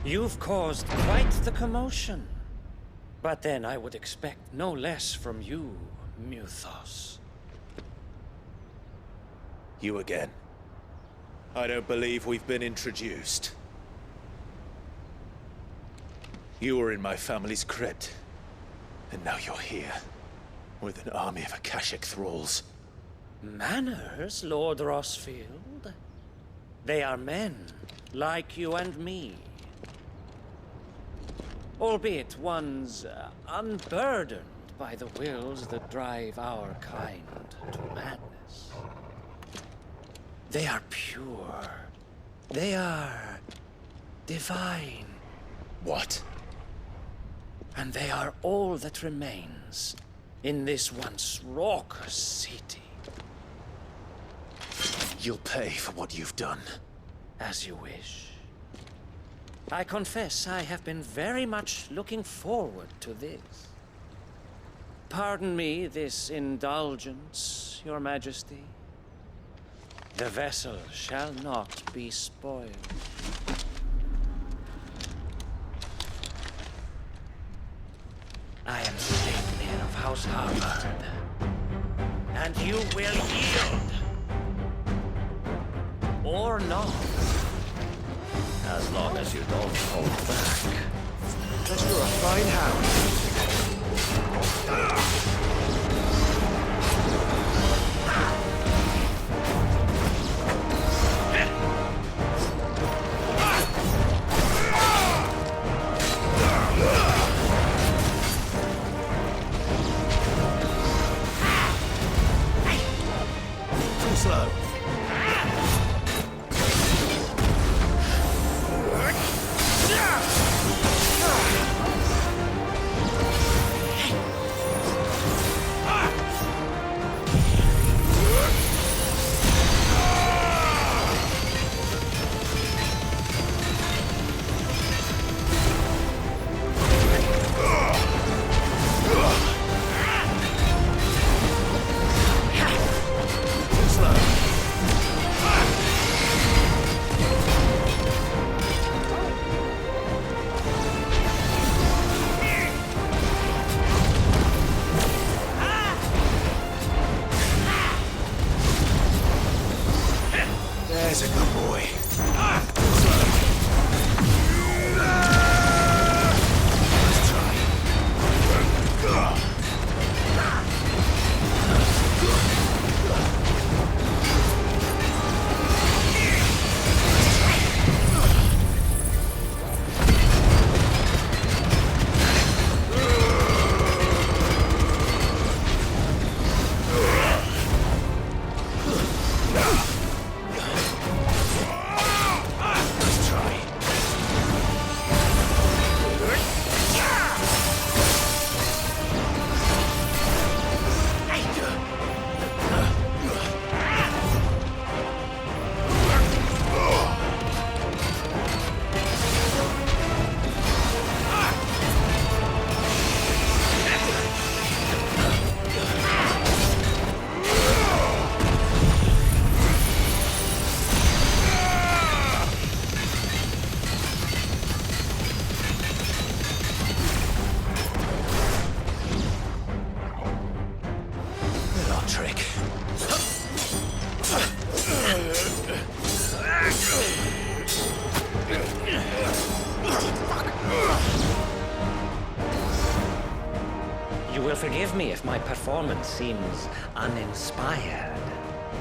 You've caused quite the commotion. But then I would expect no less from you, Muthos. You again. I don't believe we've been introduced. You were in my family's crypt, and now you're here, with an army of Akashic thralls. Manners, Lord Rosfield? They are men, like you and me. Albeit ones unburdened by the wills that drive our kind to madness. They are pure. They are divine. What? And they are all that remains in this once raucous city. You'll pay for what you've done. As you wish. I confess I have been very much looking forward to this. Pardon me this indulgence, Your Majesty. The vessel shall not be spoiled. I am Sleipnir of House Harvard, and you will yield. Or not. As long as you don't hold back. Because you're a fine hound. Too slow. trick. You will forgive me if my performance seems uninspired.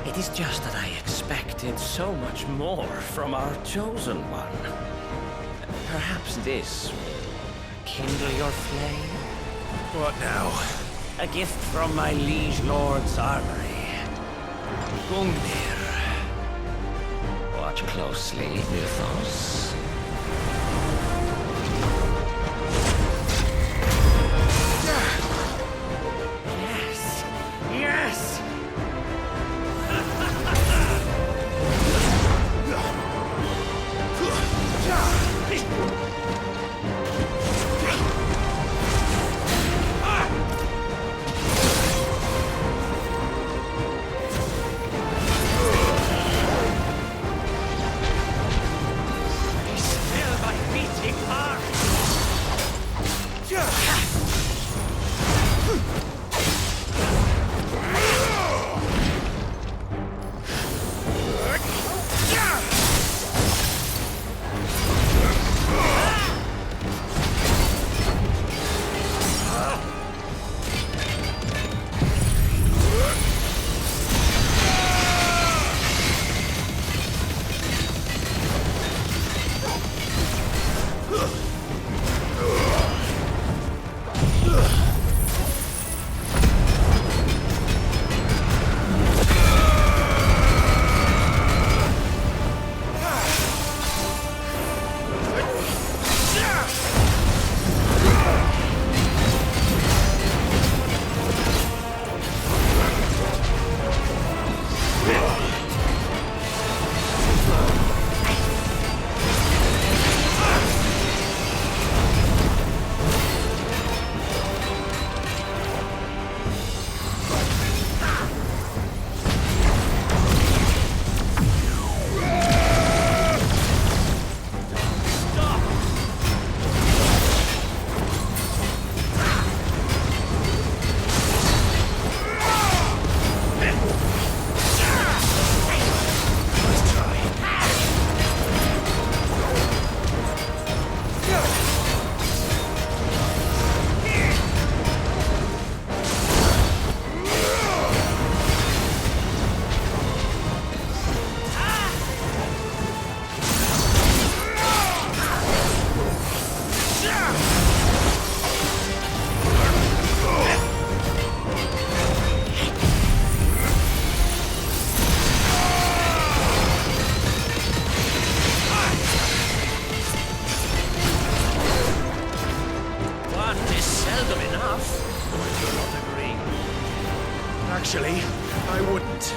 It is just that I expected so much more from our chosen one. Perhaps this will kindle your flame? What now? A gift from my liege lord's armory. Gungnir. Watch closely, Mythos. Yes! Yes! Actually, I wouldn't.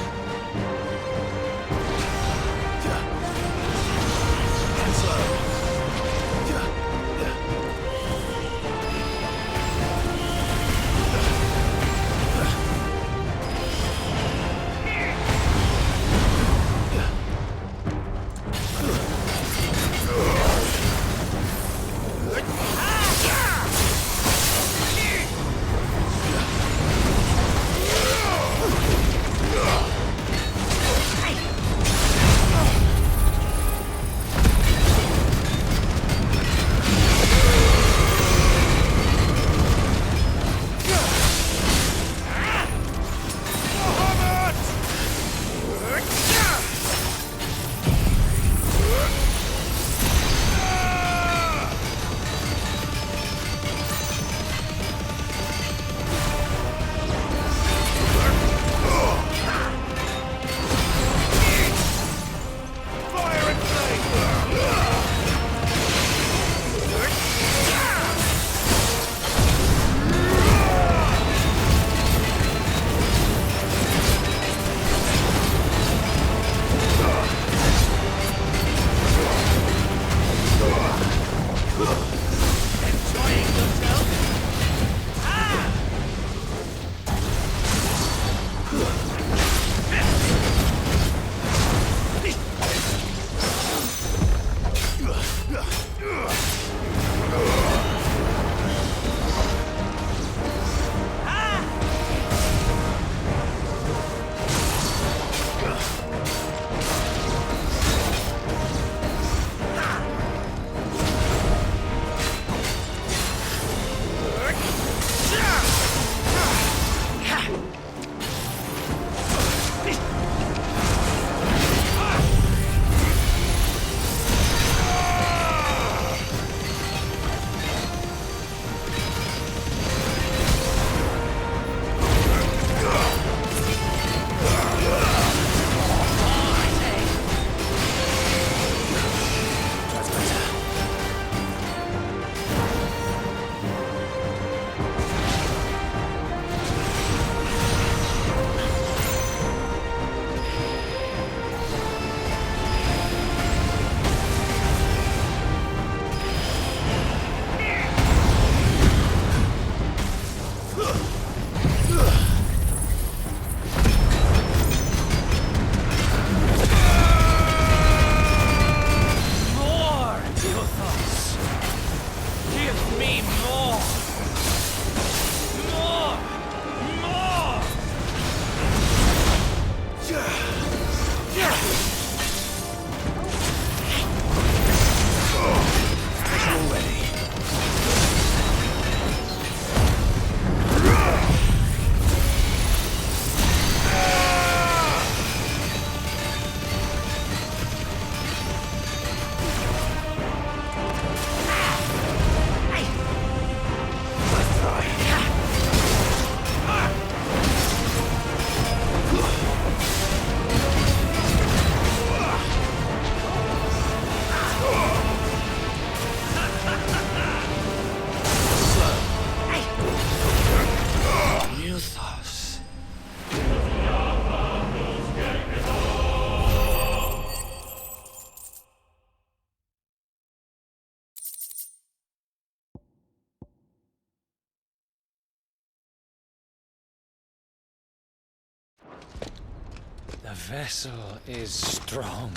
The vessel is strong.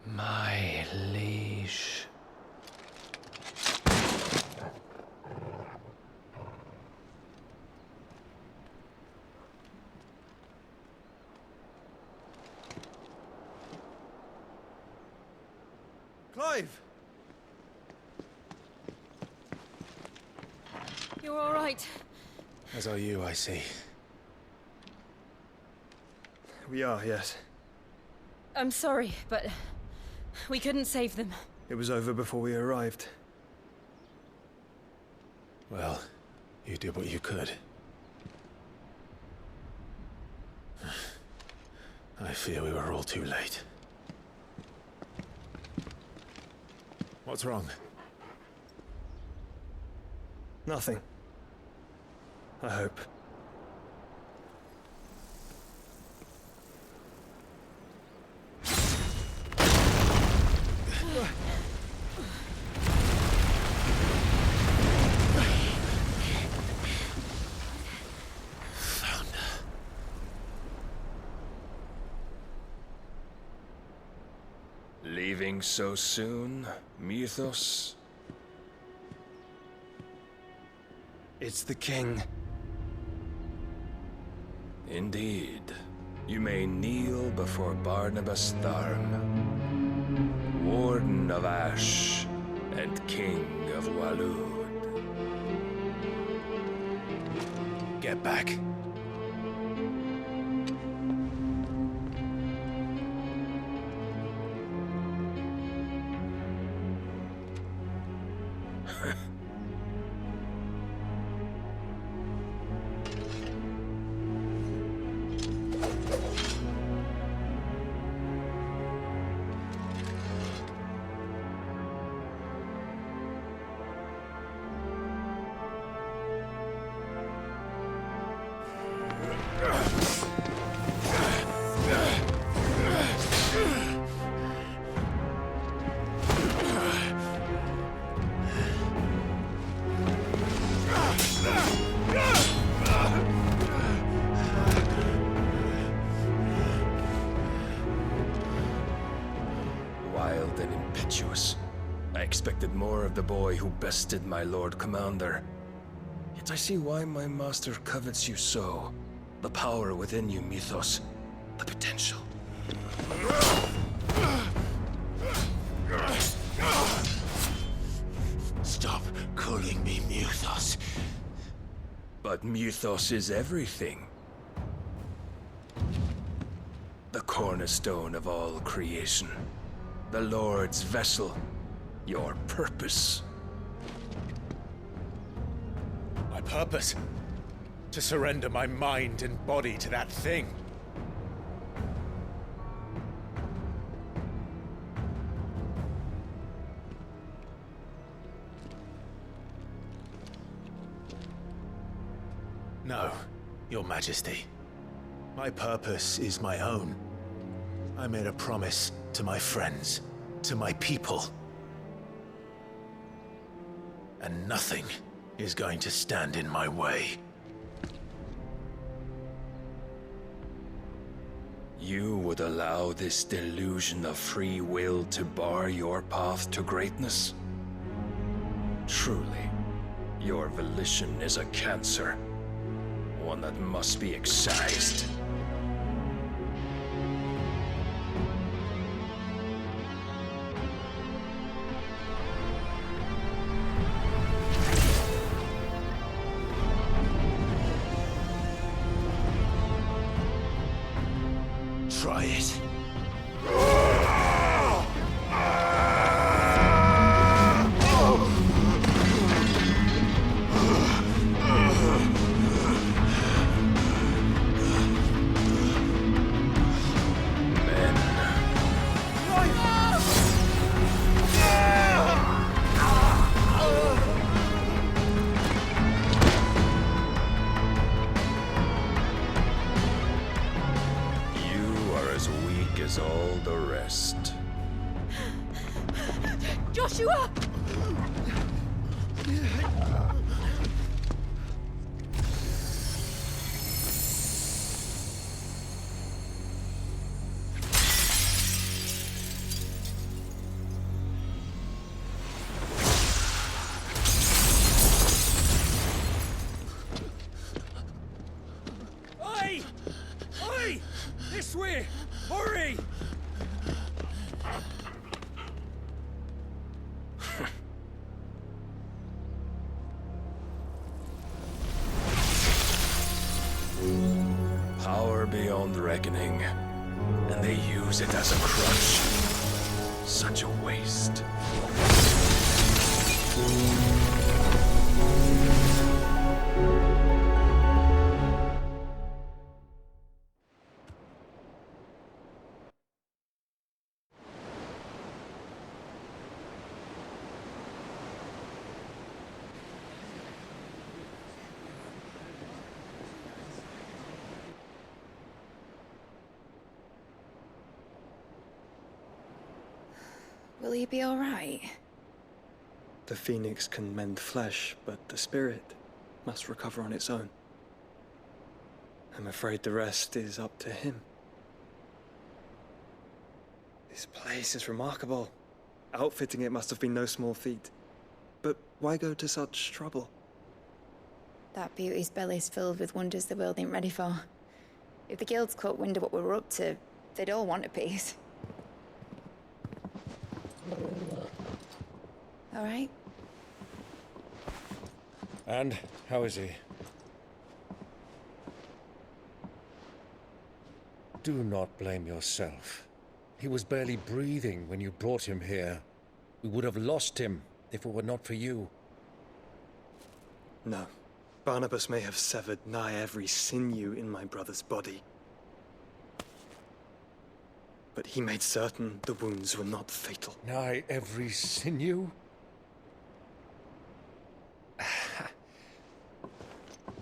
My liege. Clive! You're all right. As are you, I see. We are, yes. I'm sorry, but we couldn't save them. It was over before we arrived. Well, you did what you could. I fear we were all too late. What's wrong? Nothing. I hope. Leaving so soon, Mythos? It's the king. Indeed. You may kneel before Barnabas Tharm, Warden of Ash and King of Waloed. Get back. Wild and impetuous. I expected more of the boy who bested my Lord Commander. Yet I see why my master covets you so. The power within you, Mythos. The potential. Stop calling me Mythos. But Mythos is everything. The cornerstone of all creation. The Lord's vessel. Your purpose. My purpose? To surrender my mind and body to that thing. No, Your Majesty. My purpose is my own. I made a promise to my friends, to my people. And nothing is going to stand in my way. You would allow this delusion of free will to bar your path to greatness? Truly, your volition is a cancer. One that must be excised. Try it. As all the rest. Joshua! This way! Hurry! Power beyond reckoning, and they use it as a crutch. Such a waste. Will he be all right? The phoenix can mend flesh, but the spirit must recover on its own. I'm afraid the rest is up to him. This place is remarkable. Outfitting it must have been no small feat. But why go to such trouble? That beauty's belly's filled with wonders the world ain't ready for. If the guilds caught wind of what we were up to, they'd all want a piece. All right? And how is he? Do not blame yourself. He was barely breathing when you brought him here. We would have lost him if it were not for you. No. Barnabas may have severed nigh every sinew in my brother's body. But he made certain the wounds were not fatal. Nigh every sinew?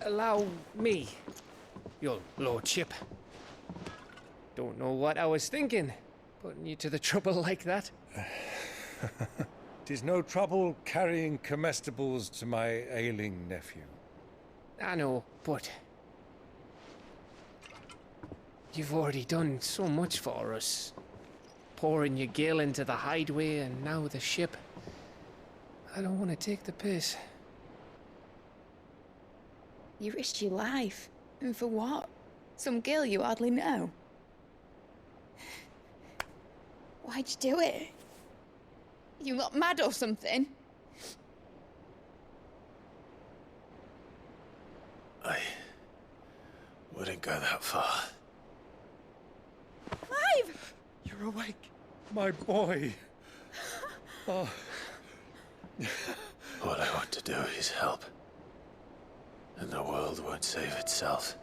Allow me, your lordship. Don't know what I was thinking, putting you to the trouble like that. 'Tis no trouble carrying comestibles to my ailing nephew. I know, but you've already done so much for us. Pouring your gil into the hideaway and now the ship. I don't want to take the piss. You risked your life. And for what? Some girl you hardly know. Why'd you do it? You not mad or something? I wouldn't go that far. Clive! You're awake, my boy. Oh. All I want to do is help. And the world won't save itself.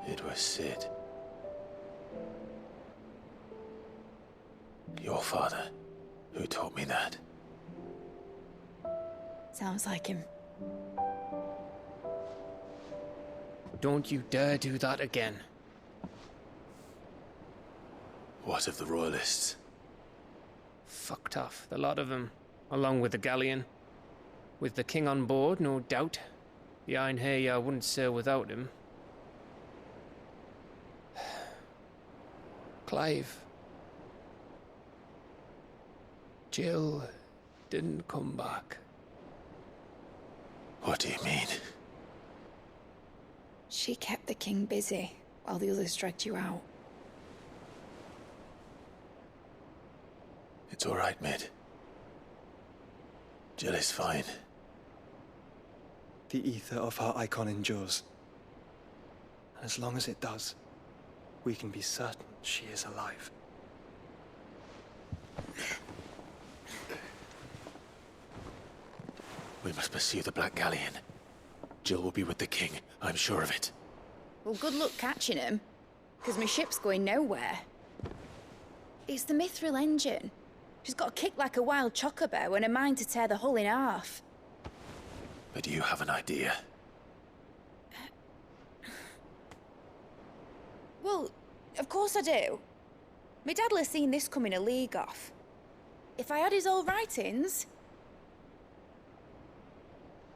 It was Sid. Your father, who taught me that. Sounds like him. Don't you dare do that again. What of the Royalists? Fucked off, the lot of them, along with the galleon. With the king on board, no doubt. The Iron Hair wouldn't sail without him. Clive. Jill didn't come back. What do you mean? She kept the king busy while the others dragged you out. It's all right, Mid. Jill is fine. The ether of her icon endures. And as long as it does, we can be certain she is alive. We must pursue the Black Galleon. Jill will be with the king, I'm sure of it. Well, good luck catching him, because my ship's going nowhere. It's the Mithril engine. She's got a kick like a wild chocobo and a mind to tear the hull in half. But you have an idea. Well, of course I do. My dad'll have seen this coming a league off. If I had his old writings...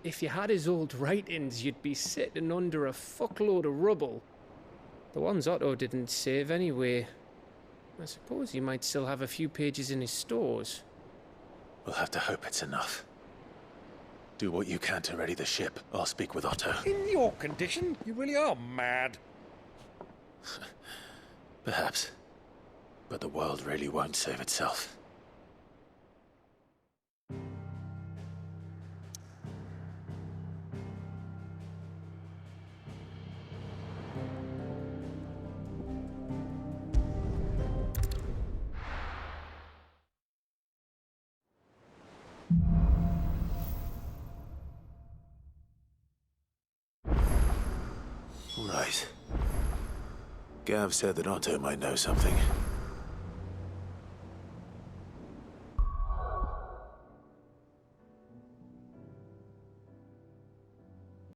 If you had his old writings, you'd be sitting under a fuckload of rubble. The ones Otto didn't save anyway. I suppose he might still have a few pages in his stores. We'll have to hope it's enough. Do what you can to ready the ship. I'll speak with Otto. In your condition, you really are mad. Perhaps. But the world really won't save itself. Right. Gav said that Otto might know something.